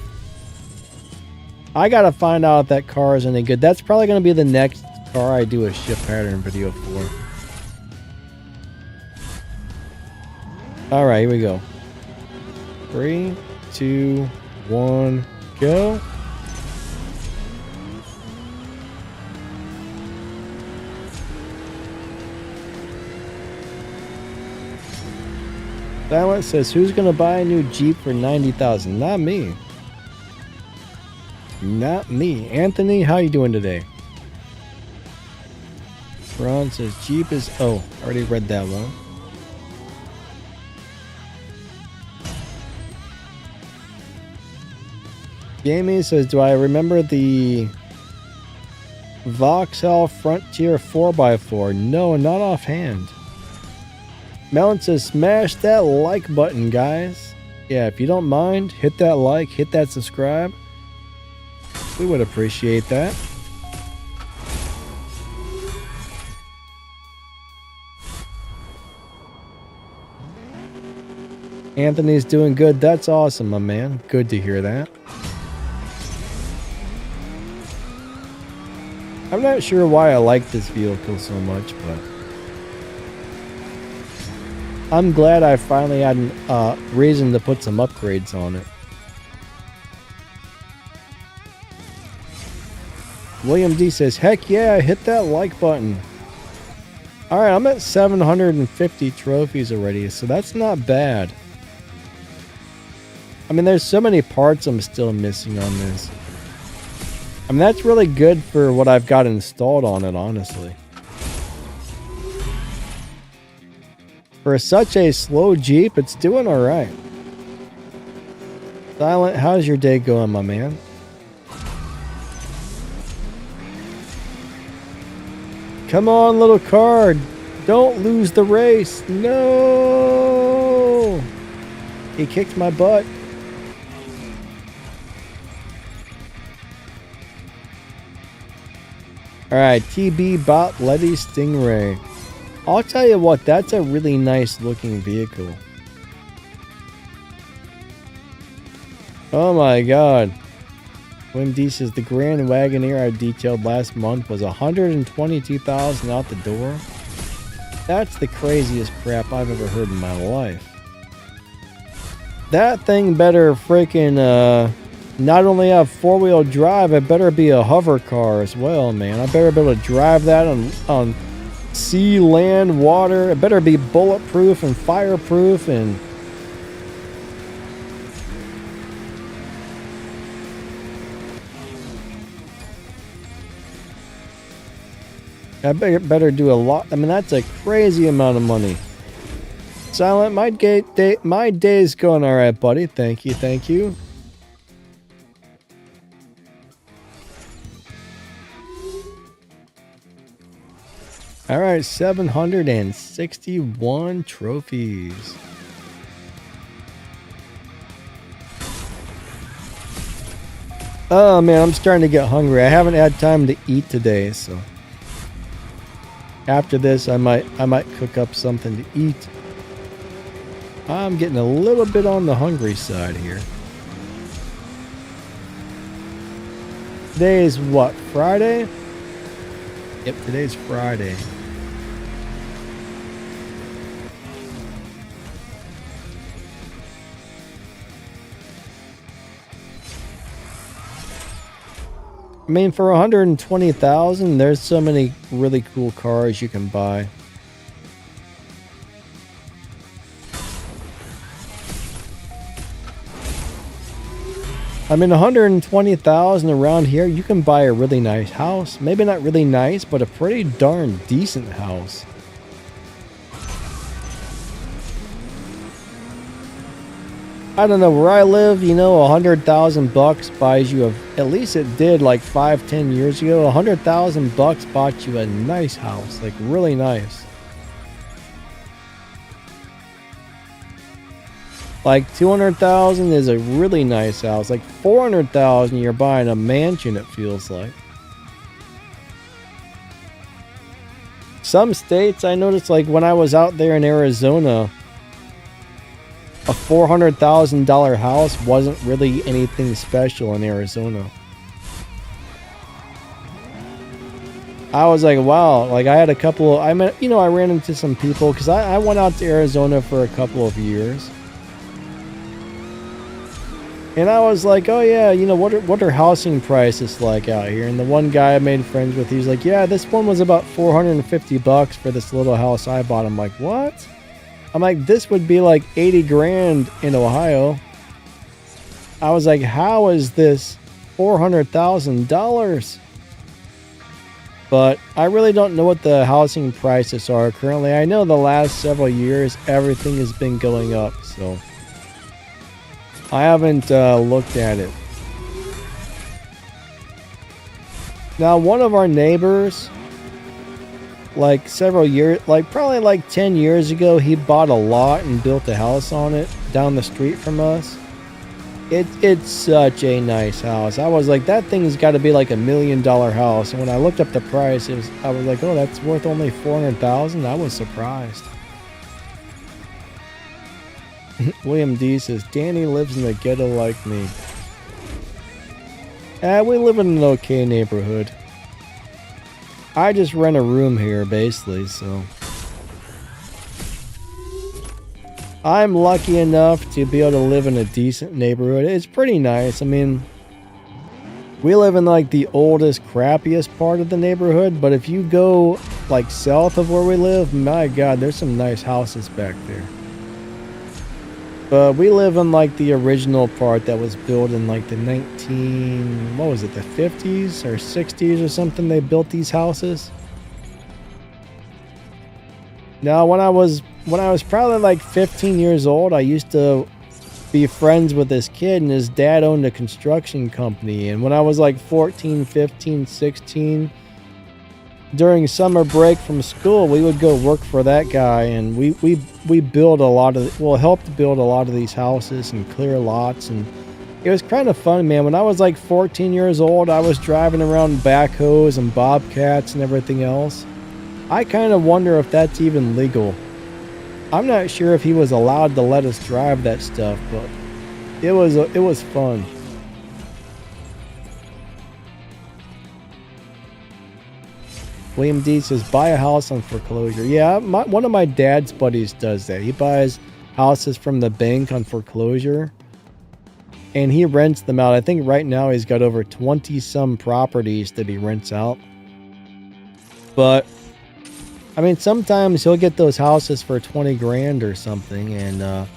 I got to find out if that car is any good. That's probably going to be the next car I do a shift pattern video for. Alright, here we go. 3, 2, 1, go. That one says, who's gonna buy a new Jeep for $90,000? Not me. Not me. Anthony, how you doing today? Ron says Jeep is... Oh, already read that one. Jamie says, do I remember the Vauxhall Frontier 4x4? No, not offhand. Melon says, smash that like button, guys. Yeah, if you don't mind, hit that like, hit that subscribe. We would appreciate that. Anthony's doing good. That's awesome, my man. Good to hear that. I'm not sure why I like this vehicle so much, but I'm glad I finally had a reason to put some upgrades on it. William D says, heck yeah, hit that like button. Alright, I'm at 750 trophies already, so that's not bad. I mean, there's so many parts I'm still missing on this. I mean, that's really good for what I've got installed on it, honestly. For such a slow Jeep, it's doing alright. Silent, how's your day going, my man? Come on, little car. Don't lose the race. No! He kicked my butt. Alright, TB Bot Letty Stingray. I'll tell you what, that's a really nice looking vehicle. Oh my god. Wim D says the Grand Wagoneer I detailed last month was $122,000 out the door. That's the craziest crap I've ever heard in my life. That thing better freaking not only have four-wheel drive, it better be a hover car as well, man. I better be able to drive that on sea, land, water. It better be bulletproof and fireproof and... I better do a lot. I mean, that's a crazy amount of money. Silent, my day's going all right, buddy. Thank you, thank you. All right, 761 trophies. Oh man, I'm starting to get hungry. I haven't had time to eat today, so after this, I might cook up something to eat. I'm getting a little bit on the hungry side here. Today is what, Friday? Yep, today's Friday. I mean, for 120,000, there's so many really cool cars you can buy. I mean, 120,000 around here, you can buy a really nice house. Maybe not really nice, but a pretty darn decent house. I don't know, where I live, you know, 100,000 bucks buys you at least it did like 5-10 years ago. 100,000 bucks bought you a nice house, like really nice. Like 200,000 is a really nice house. Like 400,000, you're buying a mansion, it feels like. Some states, I noticed, like when I was out there in Arizona, a $400,000 house wasn't really anything special in Arizona. I was like, wow, like I had a couple of, I ran into some people because I went out to Arizona for a couple of years. And I was like, oh yeah, you know, what are housing prices like out here? And the one guy I made friends with, he was like, yeah, this one was about 450 bucks for this little house I bought. I'm like, what? I'm like, this would be like 80 grand in Ohio. I was like, how is this $400,000? But I really don't know what the housing prices are currently. I know the last several years, everything has been going up, so I haven't looked at it. Now, one of our neighbors, like several years, like probably like 10 years ago, he bought a lot and built a house on it down the street from us. It's such a nice house. I was like, that thing's got to be like $1 million house. And when I looked up the price, I was like, oh, that's worth only $400,000. I was surprised. William D says, Danny lives in the ghetto like me. We live in an okay neighborhood. I just rent a room here, basically, so I'm lucky enough to be able to live in a decent neighborhood. It's pretty nice. I mean, we live in like the oldest, crappiest part of the neighborhood, but if you go like south of where we live, my God, there's some nice houses back there. But we live in like the original part that was built in like the the 50s or 60s or something. They built these houses. Now, when I was probably like 15 years old, I used to be friends with this kid, and his dad owned a construction company. And when I was like 14, 15, 16, during summer break from school, we would go work for that guy, and we built helped build a lot of these houses and clear lots, and it was kind of fun, man. When I was like 14 years old, I was driving around backhoes and bobcats and everything else. I kind of wonder if that's even legal. I'm not sure if he was allowed to let us drive that stuff, but it was fun. William D says, buy a house on foreclosure. Yeah, one of my dad's buddies does that. He buys houses from the bank on foreclosure, and he rents them out. I think right now he's got over 20-some properties that he rents out. But, I mean, sometimes he'll get those houses for 20 grand or something and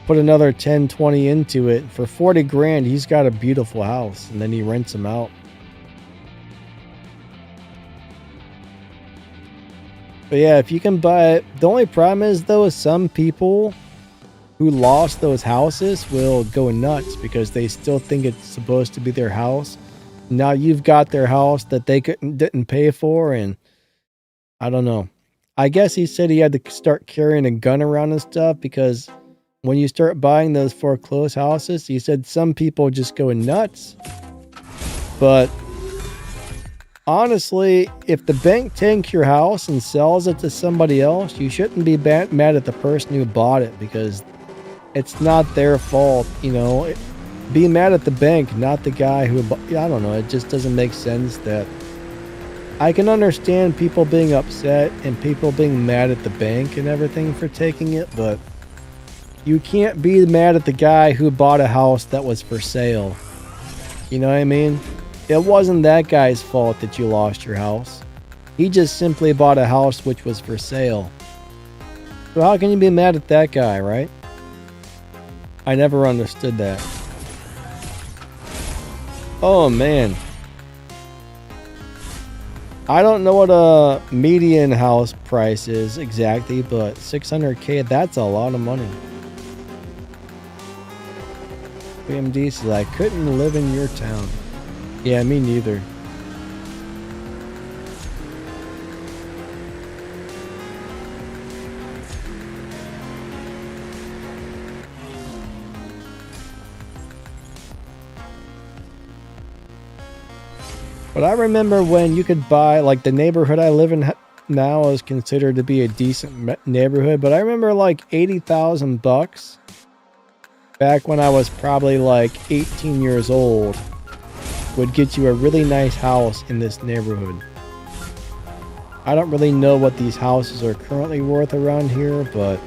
put another 10, 20 into it. For 40 grand, he's got a beautiful house, and then he rents them out. But yeah, if you can buy it, the only problem is though, some people who lost those houses will go nuts because they still think it's supposed to be their house. Now you've got their house that they didn't pay for, and I don't know. I guess he said he had to start carrying a gun around and stuff because when you start buying those foreclosed houses, he said some people just go nuts. But honestly, if the bank takes your house and sells it to somebody else, you shouldn't be mad at the person who bought it because it's not their fault, you know. Be mad at the bank, not the guy who bought. I don't know. It just doesn't make sense. That I can understand people being upset and people being mad at the bank and everything for taking it, but you can't be mad at the guy who bought a house that was for sale. You know what I mean? It wasn't that guy's fault that you lost your house. He just simply bought a house which was for sale. So how can you be mad at that guy, right? I never understood that. Oh man. I don't know what a median house price is exactly, but 600K, that's a lot of money. BMD says, I couldn't live in your town. Yeah, me neither. But I remember when you could buy, like the neighborhood I live in now is considered to be a decent neighborhood, but I remember like 80,000 bucks back when I was probably like 18 years old would get you a really nice house in this neighborhood. I don't really know what these houses are currently worth around here, but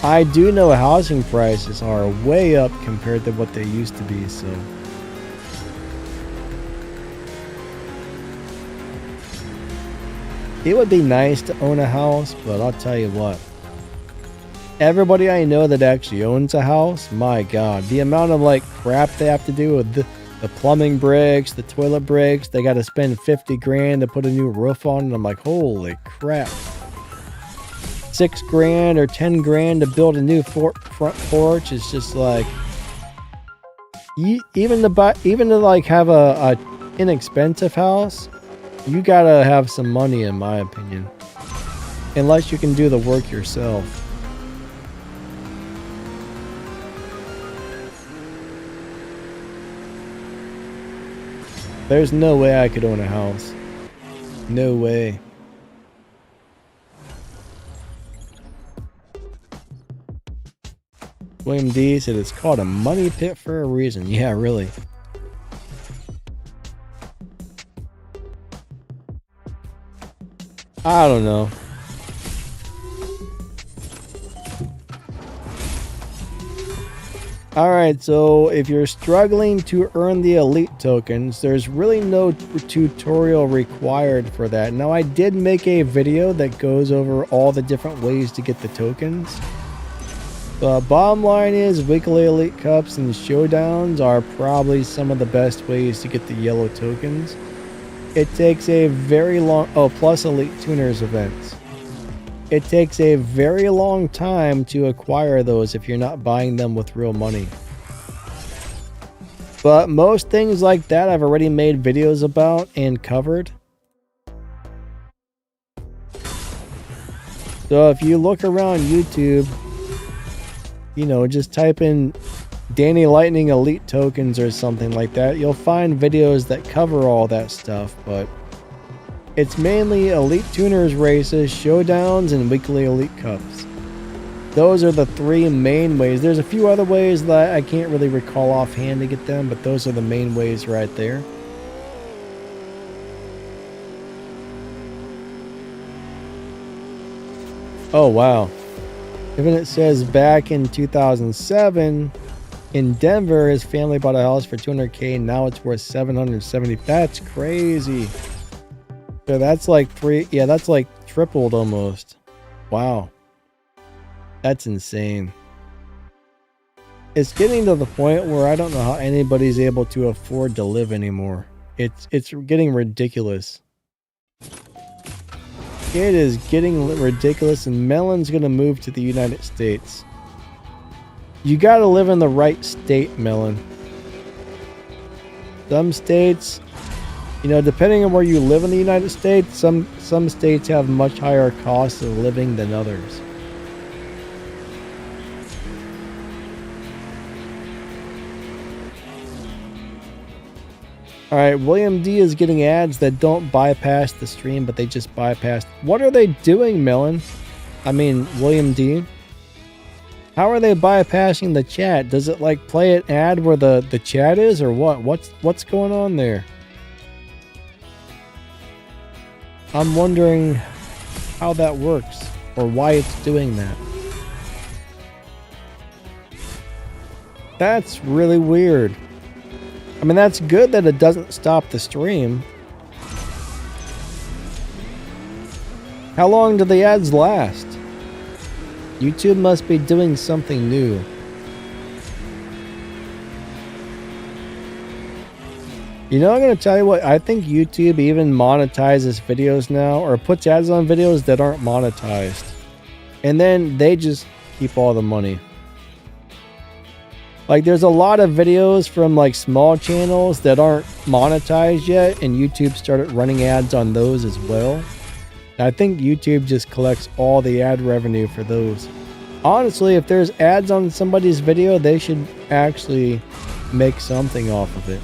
I do know housing prices are way up compared to what they used to be, so. It would be nice to own a house, but I'll tell you what. Everybody I know that actually owns a house, my god, the amount of like crap they have to do with the plumbing breaks, the toilet breaks, they got to spend 50 grand to put a new roof on, and I'm like, holy crap. 6 grand or 10 grand to build a new front porch is just like, even to like have a inexpensive house, you gotta have some money in my opinion, unless you can do the work yourself. There's no way I could own a house. No way. William D said it's called a money pit for a reason. Yeah, really. I don't know. Alright, so if you're struggling to earn the elite tokens, there's really no tutorial required for that. Now, I did make a video that goes over all the different ways to get the tokens. The bottom line is weekly elite cups and showdowns are probably some of the best ways to get the yellow tokens. It takes a very long... Oh, plus elite tuners events. It takes a very long time to acquire those if you're not buying them with real money. But most things like that I've already made videos about and covered. So if you look around YouTube, you know, just type in Danny Lightning Elite Tokens or something like that, you'll find videos that cover all that stuff, but it's mainly Elite Tuners races, showdowns, and weekly Elite Cups. Those are the 3 main ways. There's a few other ways that I can't really recall offhand to get them, but those are the main ways right there. Oh, wow. Even it says back in 2007, in Denver, his family bought a house for $200K, and now it's worth $770. That's crazy. So that's like that's like tripled almost. Wow. That's insane. It's getting to the point where I don't know how anybody's able to afford to live anymore. It's getting ridiculous. It is getting ridiculous, and Melon's gonna move to the United States. You gotta live in the right state, Melon. Some states, you know, depending on where you live in the United States, some states have much higher costs of living than others. Alright, William D is getting ads that don't bypass the stream, but they just bypass. What are they doing, Melon? I mean, William D? How are they bypassing the chat? Does it like play an ad where the chat is, or what? What's going on there? I'm wondering how that works, or why it's doing that. That's really weird. I mean, that's good that it doesn't stop the stream. How long do the ads last? YouTube must be doing something new. You know, I'm going to tell you what, I think YouTube even monetizes videos now, or puts ads on videos that aren't monetized. And then they just keep all the money. Like, there's a lot of videos from like small channels that aren't monetized yet, and YouTube started running ads on those as well. I think YouTube just collects all the ad revenue for those. Honestly, if there's ads on somebody's video, they should actually make something off of it.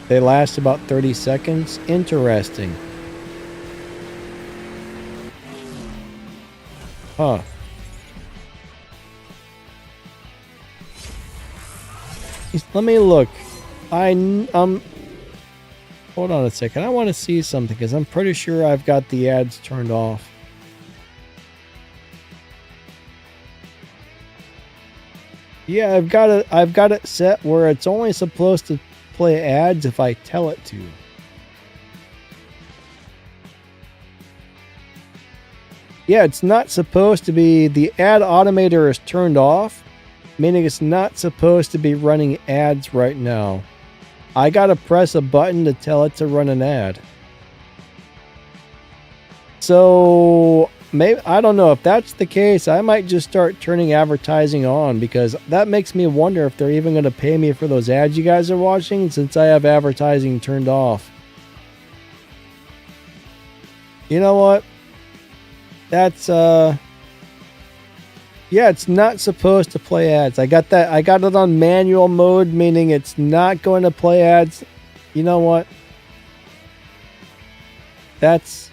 They last about 30 seconds. Interesting. Huh. Let me look. Hold on a second. I want to see something because I'm pretty sure I've got the ads turned off. Yeah, I've got it set where it's only supposed to play ads if I tell it to. Yeah, it's not supposed to be, the ad automator is turned off, meaning it's not supposed to be running ads right now. I gotta press a button to tell it to run an ad. So maybe, I don't know, if that's the case, I might just start turning advertising on, because that makes me wonder if they're even going to pay me for those ads you guys are watching, since I have advertising turned off. You know what? That's yeah, it's not supposed to play ads. I got that. I got it on manual mode, meaning it's not going to play ads. You know what? That's...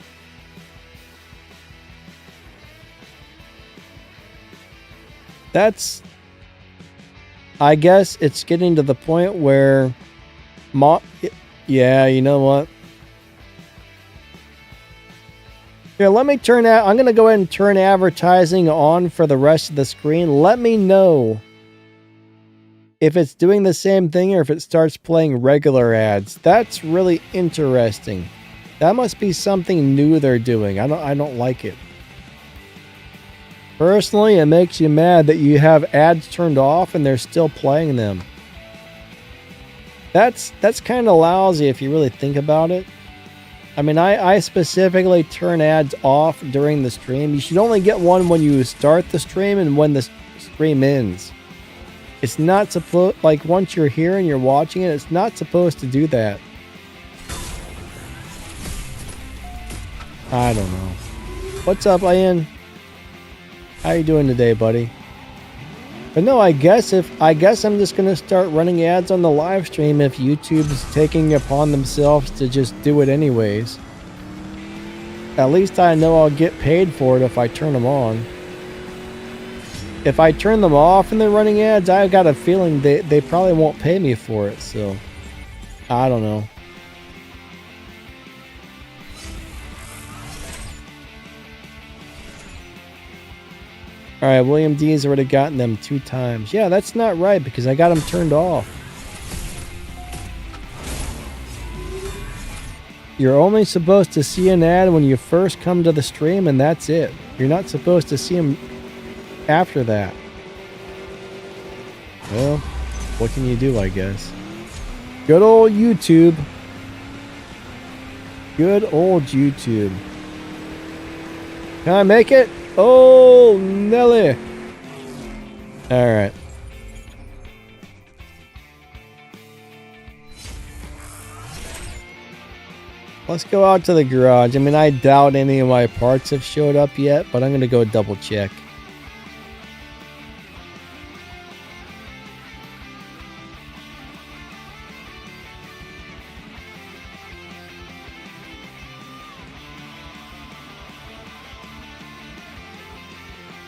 I guess it's getting to the point where... Yeah, you know what? Here, let me turn out. I'm going to go ahead and turn advertising on for the rest of the screen. Let me know if it's doing the same thing or if it starts playing regular ads. That's really interesting. That must be something new they're doing. I don't like it. Personally, it makes you mad that you have ads turned off and they're still playing them. That's kind of lousy if you really think about it. I mean, I specifically turn ads off during the stream. You should only get one when you start the stream and when the stream ends. It's not supposed, like, once you're here and you're watching it, it's not supposed to do that. I don't know. What's up, Ian? How you doing today, buddy? But no, I guess I'm just gonna start running ads on the live stream if YouTube's taking it upon themselves to just do it anyways. At least I know I'll get paid for it if I turn them on. If I turn them off and they're running ads, I've got a feeling they probably won't pay me for it, so I don't know. Alright, William D's already gotten them 2 times. Yeah, that's not right because I got them turned off. You're only supposed to see an ad when you first come to the stream and that's it. You're not supposed to see them after that. Well, what can you do, I guess? Good old YouTube. Good old YouTube. Can I make it? Oh, Nelly. All right. Let's go out to the garage. I mean, I doubt any of my parts have showed up yet, but I'm going to go double check.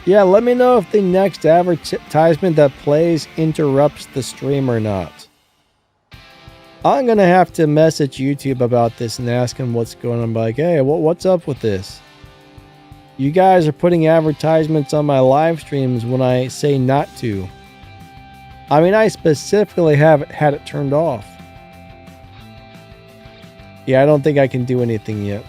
Yeah, let me know if the next advertisement that plays interrupts the stream or not. I'm going to have to message YouTube about this and ask them what's going on. Like, hey, what's up with this? You guys are putting advertisements on my live streams when I say not to. I mean, I specifically have had it turned off. Yeah, I don't think I can do anything yet.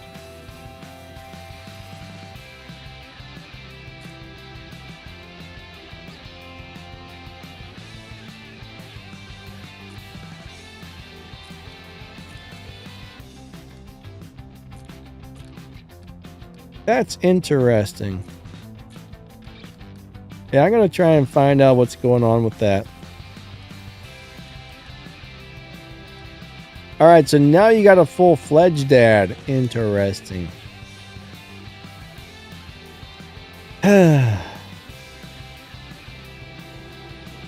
That's interesting. Yeah, I'm going to try and find out what's going on with that. Alright, so now you got a full-fledged ad. Interesting.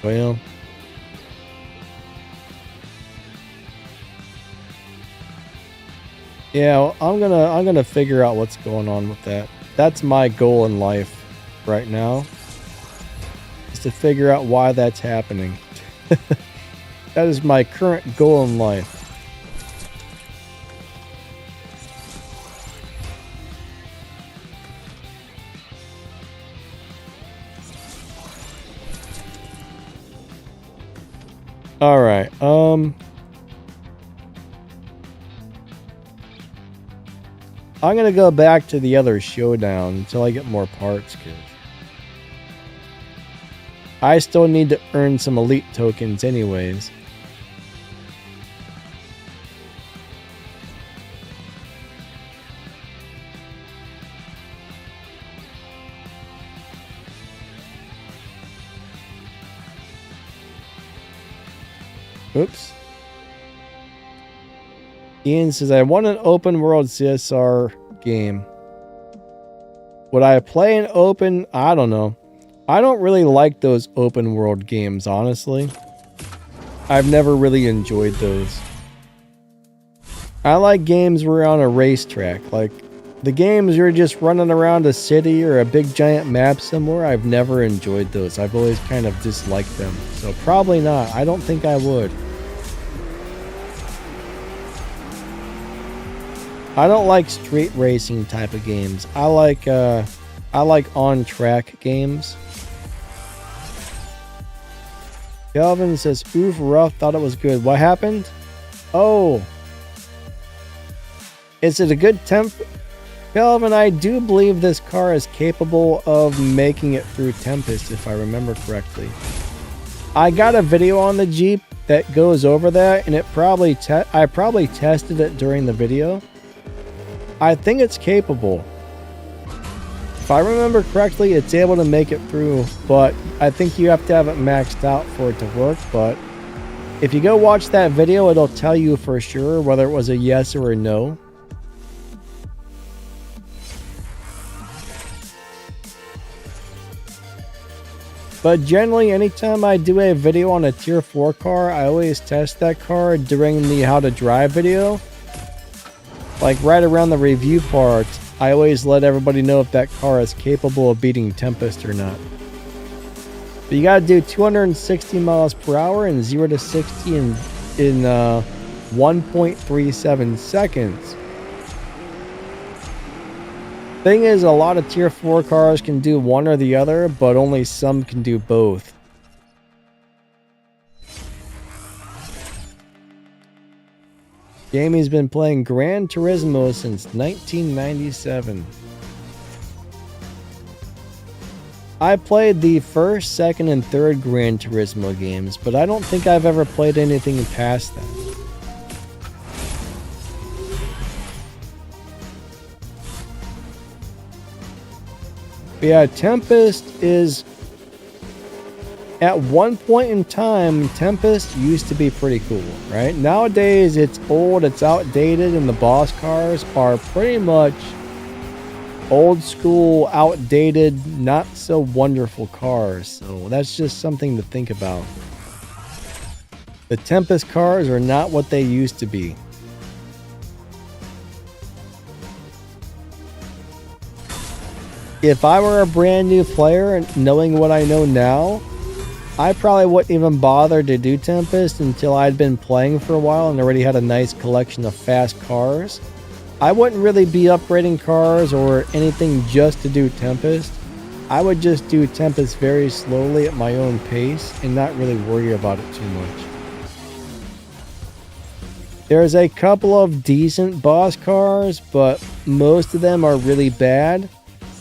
Well. Yeah, I'm gonna figure out what's going on with that. That's my goal in life right now. Is to figure out why that's happening. That is my current goal in life. All right. I'm gonna go back to the other showdown until I get more parts, cause I still need to earn some elite tokens anyways. Oops. Ian says, I want an open world CSR game. Would I play an open? I don't know. I don't really like those open world games, honestly. I've never really enjoyed those. I like games where you're on a racetrack. Like, the games you're just running around a city or a big giant map somewhere, I've never enjoyed those. I've always kind of disliked them. So probably not. I don't think I would. I don't like street racing type of games. I like on track games. Kelvin says, oof, rough, thought it was good. What happened? Oh. Is it a good temp? Kelvin, I do believe this car is capable of making it through Tempest, if I remember correctly. I got a video on the Jeep that goes over that, and I probably tested it during the video. I think it's capable. If I remember correctly, it's able to make it through, but I think you have to have it maxed out for it to work. But if you go watch that video, it'll tell you for sure whether it was a yes or a no. But generally, anytime I do a video on a tier 4 car, I always test that car during the how to drive video. Like right around the review part, I always let everybody know if that car is capable of beating Tempest or not. But you gotta do 260 miles per hour and 0 to 60 in 1.37 seconds. Thing is, a lot of tier 4 cars can do one or the other, but only some can do both. Jamie's been playing Gran Turismo since 1997. I played the first, second, and third Gran Turismo games, but I don't think I've ever played anything past them. But yeah, Tempest is... At one point in time, Tempest used to be pretty cool, right? Nowadays, it's old, it's outdated, and the boss cars are pretty much old school, outdated, not so wonderful cars. So that's just something to think about. The Tempest cars are not what they used to be. If I were a brand new player, knowing what I know now, I probably wouldn't even bother to do Tempest until I'd been playing for a while and already had a nice collection of fast cars. I wouldn't really be upgrading cars or anything just to do Tempest. I would just do Tempest very slowly at my own pace and not really worry about it too much. There's a couple of decent boss cars, but most of them are really bad.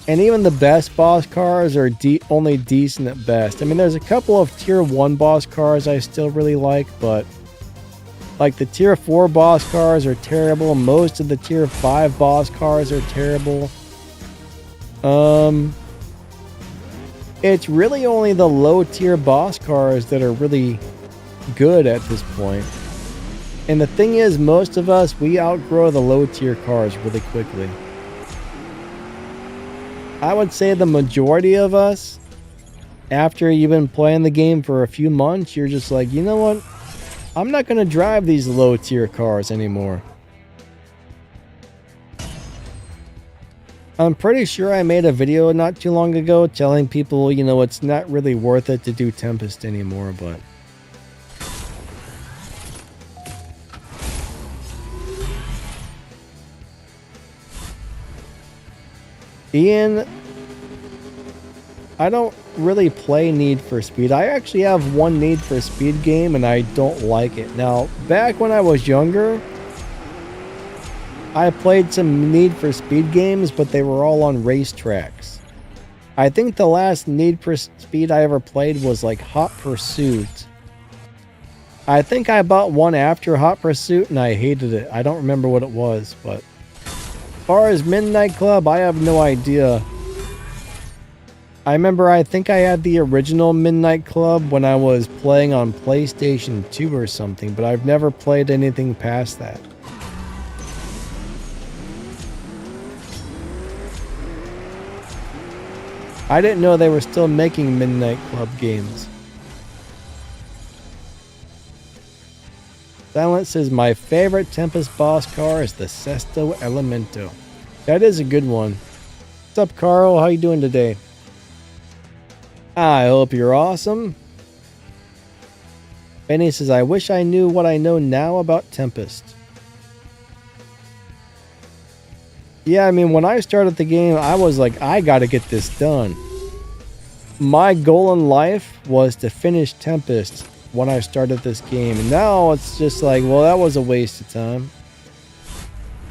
And even the best boss cars are only decent at best. I mean, there's a couple of tier 1 boss cars I still really like, but like the tier 4 boss cars are terrible. Most of the tier 5 boss cars are terrible. It's really only the low tier boss cars that are really good at this point. And the thing is, most of us, we outgrow the low tier cars really quickly. I would say the majority of us, after you've been playing the game for a few months, you're just like, you know what? I'm not going to drive these low tier cars anymore. I'm pretty sure I made a video not too long ago telling people, you know, it's not really worth it to do Tempest anymore, but Ian, I don't really play Need for Speed. I actually have one Need for Speed game and I don't like it. Now, back when I was younger, I played some Need for Speed games, but they were all on racetracks. I think the last Need for Speed I ever played was like Hot Pursuit. I think I bought one after Hot Pursuit and I hated it. I don't remember what it was, but as far as Midnight Club, I have no idea. I remember I think I had the original Midnight Club when I was playing on PlayStation 2 or something, but I've never played anything past that. I didn't know they were still making Midnight Club games. Silence says, my favorite Tempest boss car is the Sesto Elemento. That is a good one. What's up, Carl? How you doing today? I hope you're awesome. Benny says, I wish I knew what I know now about Tempest. Yeah, I mean, when I started the game, I was like, I gotta get this done. My goal in life was to finish Tempest when I started this game. And now it's just like, well, that was a waste of time.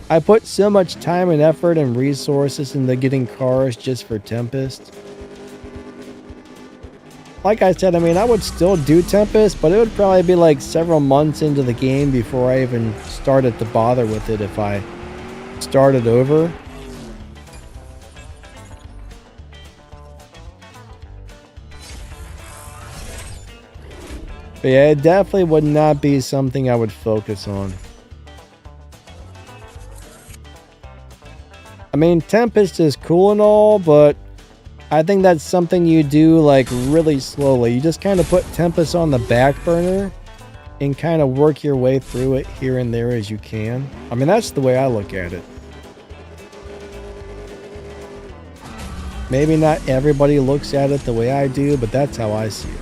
I put so much time and effort and resources into getting cars just for Tempest. Like I said, I mean, I would still do Tempest, but it would probably be like several months into the game before I even started to bother with it if I started over. But yeah, it definitely would not be something I would focus on. I mean, Tempest is cool and all, but I think that's something you do like really slowly. You just kind of put Tempest on the back burner and kind of work your way through it here and there as you can. I mean, that's the way I look at it. Maybe not everybody looks at it the way I do, but that's how I see it.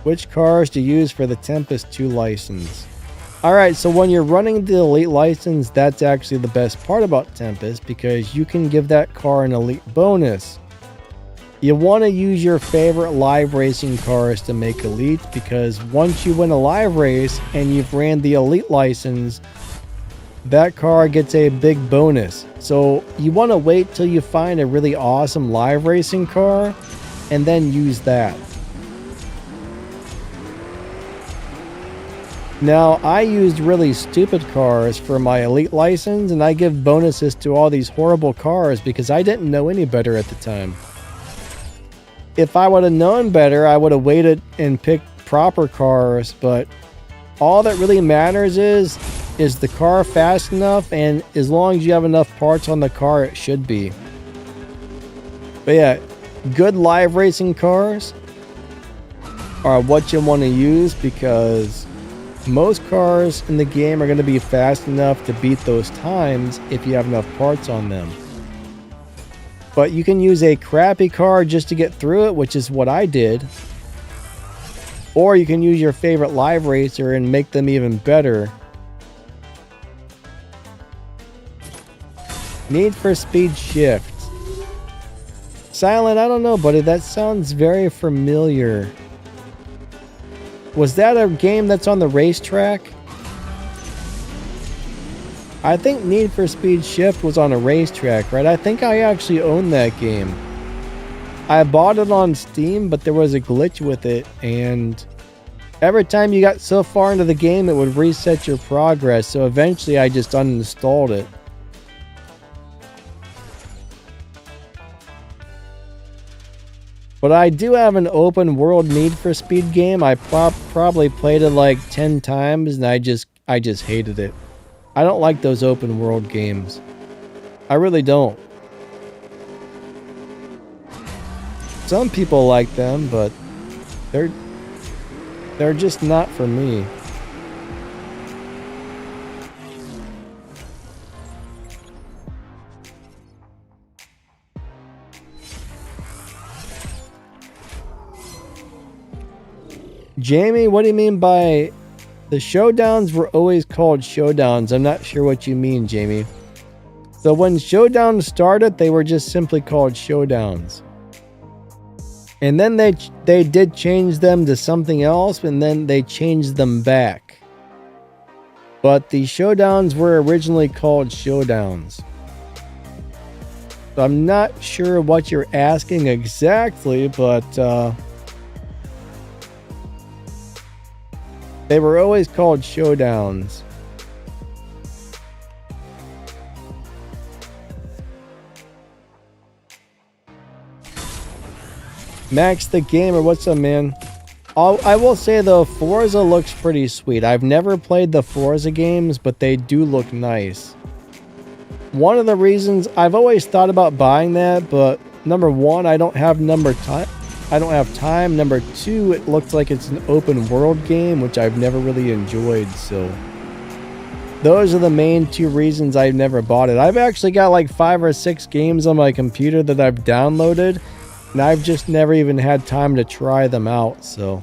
Which cars to use for the Tempest 2 license? Alright, so when you're running the Elite license, that's actually the best part about Tempest because you can give that car an Elite bonus. You want to use your favorite live racing cars to make Elite because once you win a live race and you've ran the Elite license, that car gets a big bonus. So you want to wait till you find a really awesome live racing car and then use that. Now, I used really stupid cars for my Elite license, and I give bonuses to all these horrible cars because I didn't know any better at the time. If I would have known better, I would have waited and picked proper cars, but all that really matters is the car fast enough, and as long as you have enough parts on the car, it should be. But yeah, good live racing cars are what you want to use because most cars in the game are going to be fast enough to beat those times if you have enough parts on them. But you can use a crappy car just to get through it, which is what I did. Or you can use your favorite live racer and make them even better. Need for Speed Shift. Silent, I don't know, buddy. That sounds very familiar. Was that a game that's on the racetrack? I think Need for Speed Shift was on a racetrack, right? I think I actually own that game. I bought it on Steam, but there was a glitch with it, and every time you got so far into the game, it would reset your progress, so eventually I just uninstalled it. But I do have an open world Need for Speed game. I probably played it like 10 times, and I just hated it. I don't like those open world games. I really don't. Some people like them, but they're just not for me. Jamie, what do you mean by the showdowns were always called showdowns? I'm not sure what you mean, Jamie. So when showdowns started, they were just simply called showdowns. And then they did change them to something else, and then they changed them back. But the showdowns were originally called showdowns. So I'm not sure what you're asking exactly, but they were always called showdowns. MaxTheGamer, what's up, man? I will say though, Forza looks pretty sweet. I've never played the Forza games, but they do look nice. One of the reasons I've always thought about buying that, but number one, I don't have time. Number two, it looks like it's an open world game, which I've never really enjoyed, so those are the main two reasons I've never bought it. I've actually got like 5 or 6 games on my computer that I've downloaded, and I've just never even had time to try them out, so.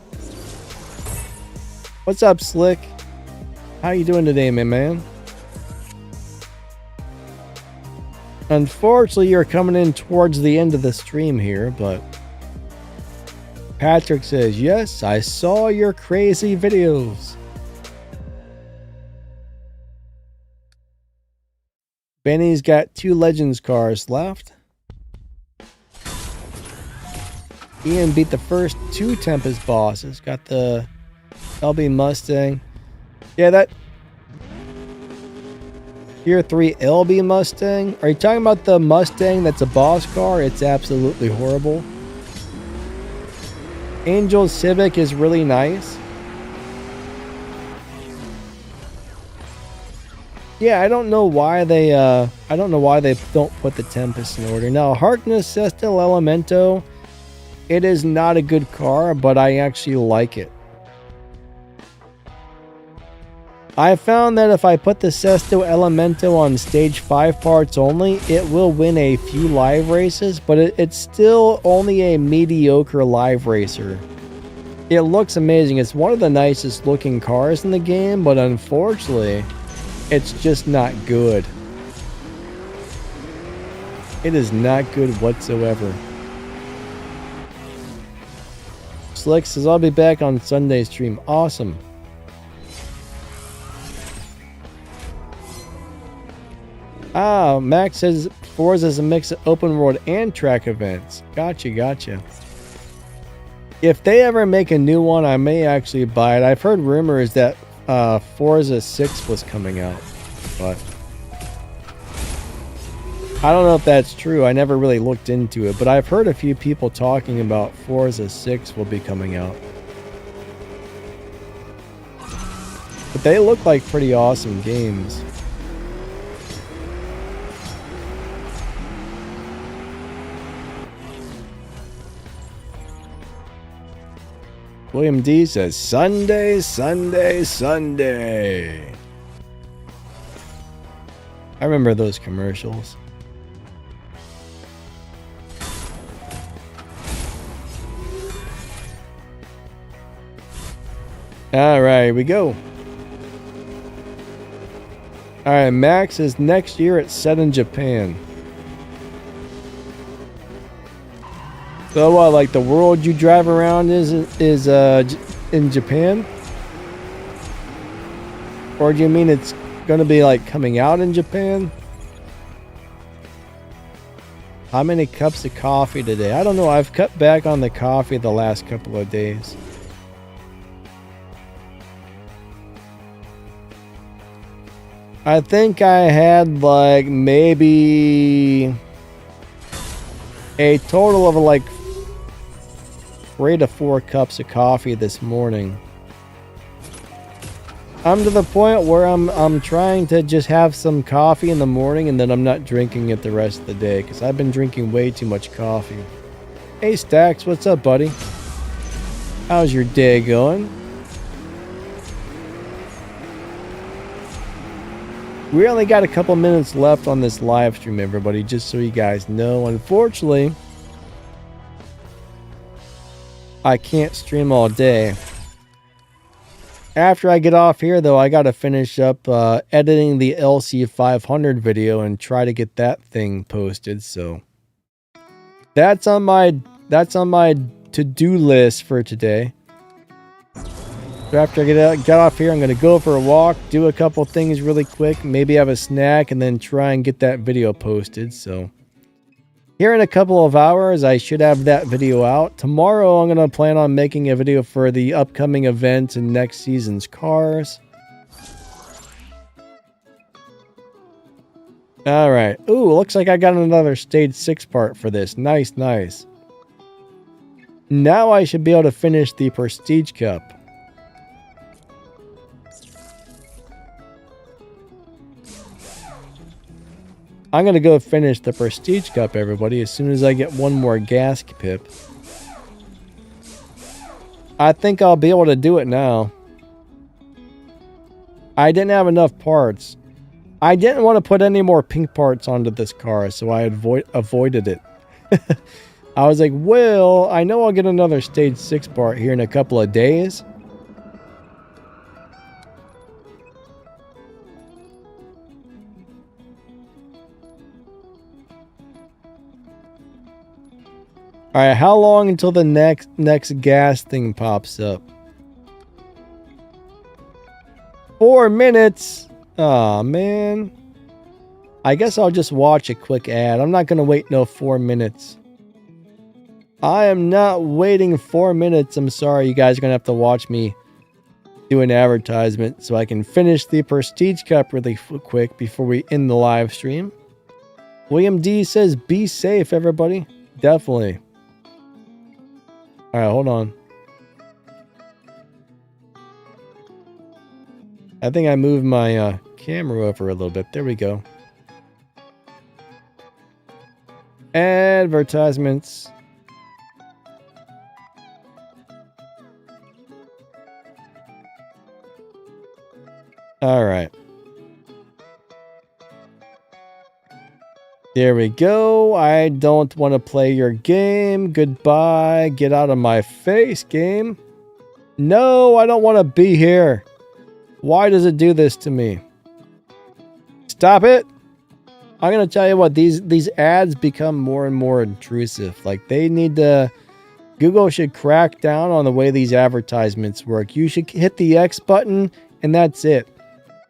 What's up, Slick? How you doing today, my man? Unfortunately, you're coming in towards the end of the stream here, but Patrick says, yes, I saw your crazy videos. Benny's got 2 Legends cars left. Ian beat the first 2 Tempest bosses. Got the LB Mustang. Yeah, that Tier 3 LB Mustang. Are you talking about the Mustang that's a boss car? It's absolutely horrible. Angel Civic is really nice. Yeah, I don't know why they don't put the Tempest in order. Now, Harkness Cestel Elemento, it is not a good car, but I actually like it. I found that if I put the Sesto Elemento on stage 5 parts only, it will win a few live races, but it's still only a mediocre live racer. It looks amazing. It's one of the nicest looking cars in the game, but unfortunately, it's just not good. It is not good whatsoever. Slick says, I'll be back on Sunday stream. Awesome. Ah, Max says Forza is a mix of open world and track events. Gotcha. If they ever make a new one, I may actually buy it. I've heard rumors that Forza 6 was coming out, but I don't know if that's true. I never really looked into it, but I've heard a few people talking about Forza 6 will be coming out. But they look like pretty awesome games. William D says, Sunday. I remember those commercials. All right, here we go. All right, Max is next year at set in Japan. So what, like the world you drive around is in Japan? Or do you mean it's gonna be like coming out in Japan? How many cups of coffee today? I don't know. I've cut back on the coffee the last couple of days. I think I had like maybe a total of like 3 to 4 cups of coffee this morning. I'm to the point where I'm trying to just have some coffee in the morning and then I'm not drinking it the rest of the day because I've been drinking way too much coffee. Hey Stacks, what's up, buddy? How's your day going? We only got a couple minutes left on this live stream, everybody, just so you guys know. Unfortunately, I can't stream all day. After I get off here, though, I got to finish up editing the LC500 video and try to get that thing posted. So that's on my to-do list for today. So after I get off here, I'm going to go for a walk, do a couple things really quick, maybe have a snack, and then try and get that video posted. So here in a couple of hours, I should have that video out. Tomorrow, I'm going to plan on making a video for the upcoming event and next season's cars. All right. Ooh, looks like I got another stage 6 part for this. Nice, nice. Now I should be able to finish the Prestige Cup. I'm going to go finish the Prestige Cup, everybody, as soon as I get one more gas pip. I think I'll be able to do it now. I didn't have enough parts. I didn't want to put any more pink parts onto this car, so I avoided it. I was like, well, I know I'll get another stage 6 part here in a couple of days. All right, how long until the next gas thing pops up? 4 minutes. Aw, man. I guess I'll just watch a quick ad. I'm not going to wait no 4 minutes. I am not waiting 4 minutes. I'm sorry. You guys are going to have to watch me do an advertisement so I can finish the Prestige Cup really quick before we end the live stream. William D says, be safe, everybody. Definitely. All right, hold on. I think I moved my camera over a little bit. There we go. Advertisements. All right. There we go. I don't want to play your game. Goodbye. Get out of my face, game. No, I don't want to be here. Why does it do this to me? Stop it. I'm going to tell you what, these ads become more and more intrusive. Like they need to, Google should crack down on the way these advertisements work. You should hit the X button and that's it.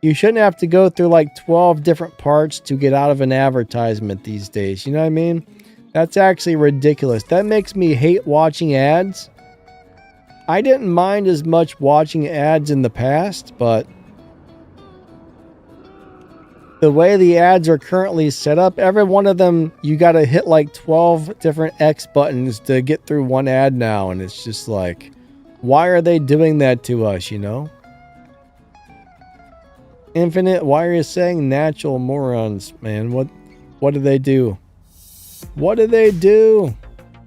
You shouldn't have to go through like 12 different parts to get out of an advertisement these days. You know what I mean? That's actually ridiculous. That makes me hate watching ads. I didn't mind as much watching ads in the past, but the way the ads are currently set up, every one of them, you got to hit like 12 different X buttons to get through one ad now. And it's just like, why are they doing that to us, you know? Infinite, why are you saying natural morons, man? What did they do? What did they do?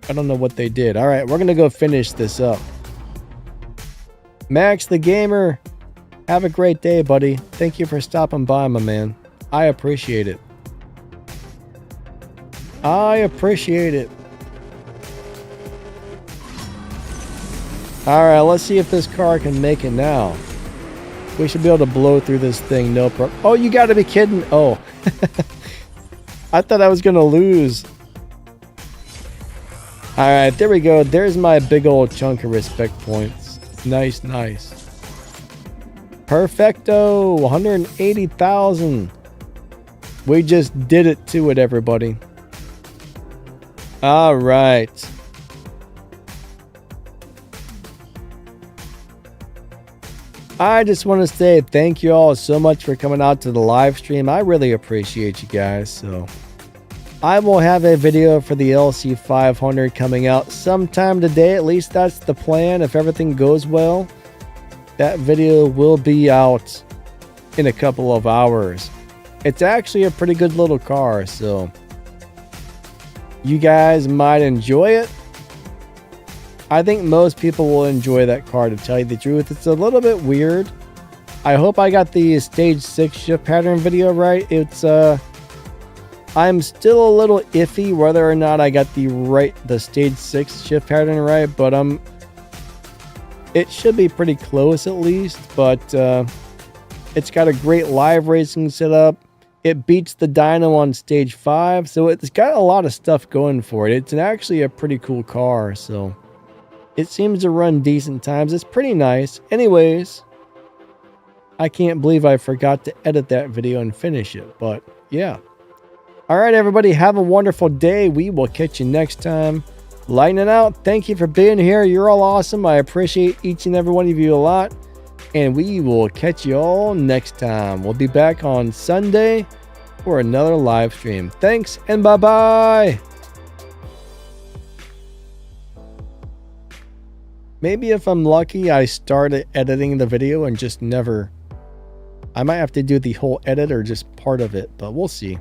I don't know what they did. All right, we're going to go finish this up. Max the Gamer, have a great day, buddy. Thank you for stopping by, my man. I appreciate it. I appreciate it. All right, let's see if this car can make it now. We should be able to blow through this thing, no problem. Oh, you got to be kidding. Oh, I thought I was going to lose. All right, there we go. There's my big old chunk of respect points. Nice, nice. Perfecto, 180,000. We just did it to it, everybody. All right. I just want to say thank you all so much for coming out to the live stream. I really appreciate you guys. So I will have a video for the LC500 coming out sometime today. At least that's the plan. If everything goes well, that video will be out in a couple of hours. It's actually a pretty good little car, so you guys might enjoy it. I think most people will enjoy that car, to tell you the truth. It's a little bit weird. I hope I got the stage 6 shift pattern video right. It's I'm still a little iffy whether or not I got the stage 6 shift pattern right, but it should be pretty close at least. But it's got a great live racing setup. It beats the dyno on stage 5, so it's got a lot of stuff going for it. It's actually a pretty cool car, so it seems to run decent times. It's pretty nice. Anyways, I can't believe I forgot to edit that video and finish it, but yeah. All right, everybody, have a wonderful day. We will catch you next time. Lightning out. Thank you for being here. You're all awesome. I appreciate each and every one of you a lot. And we will catch you all next time. We'll be back on Sunday for another live stream. Thanks and bye-bye. Maybe if I'm lucky, I started editing the video and just never... I might have to do the whole edit or just part of it, but we'll see.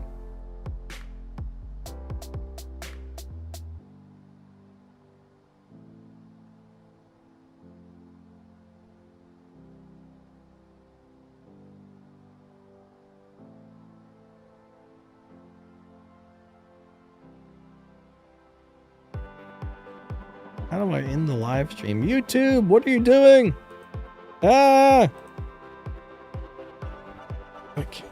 How do I end the live stream? YouTube, what are you doing? Ah! Okay.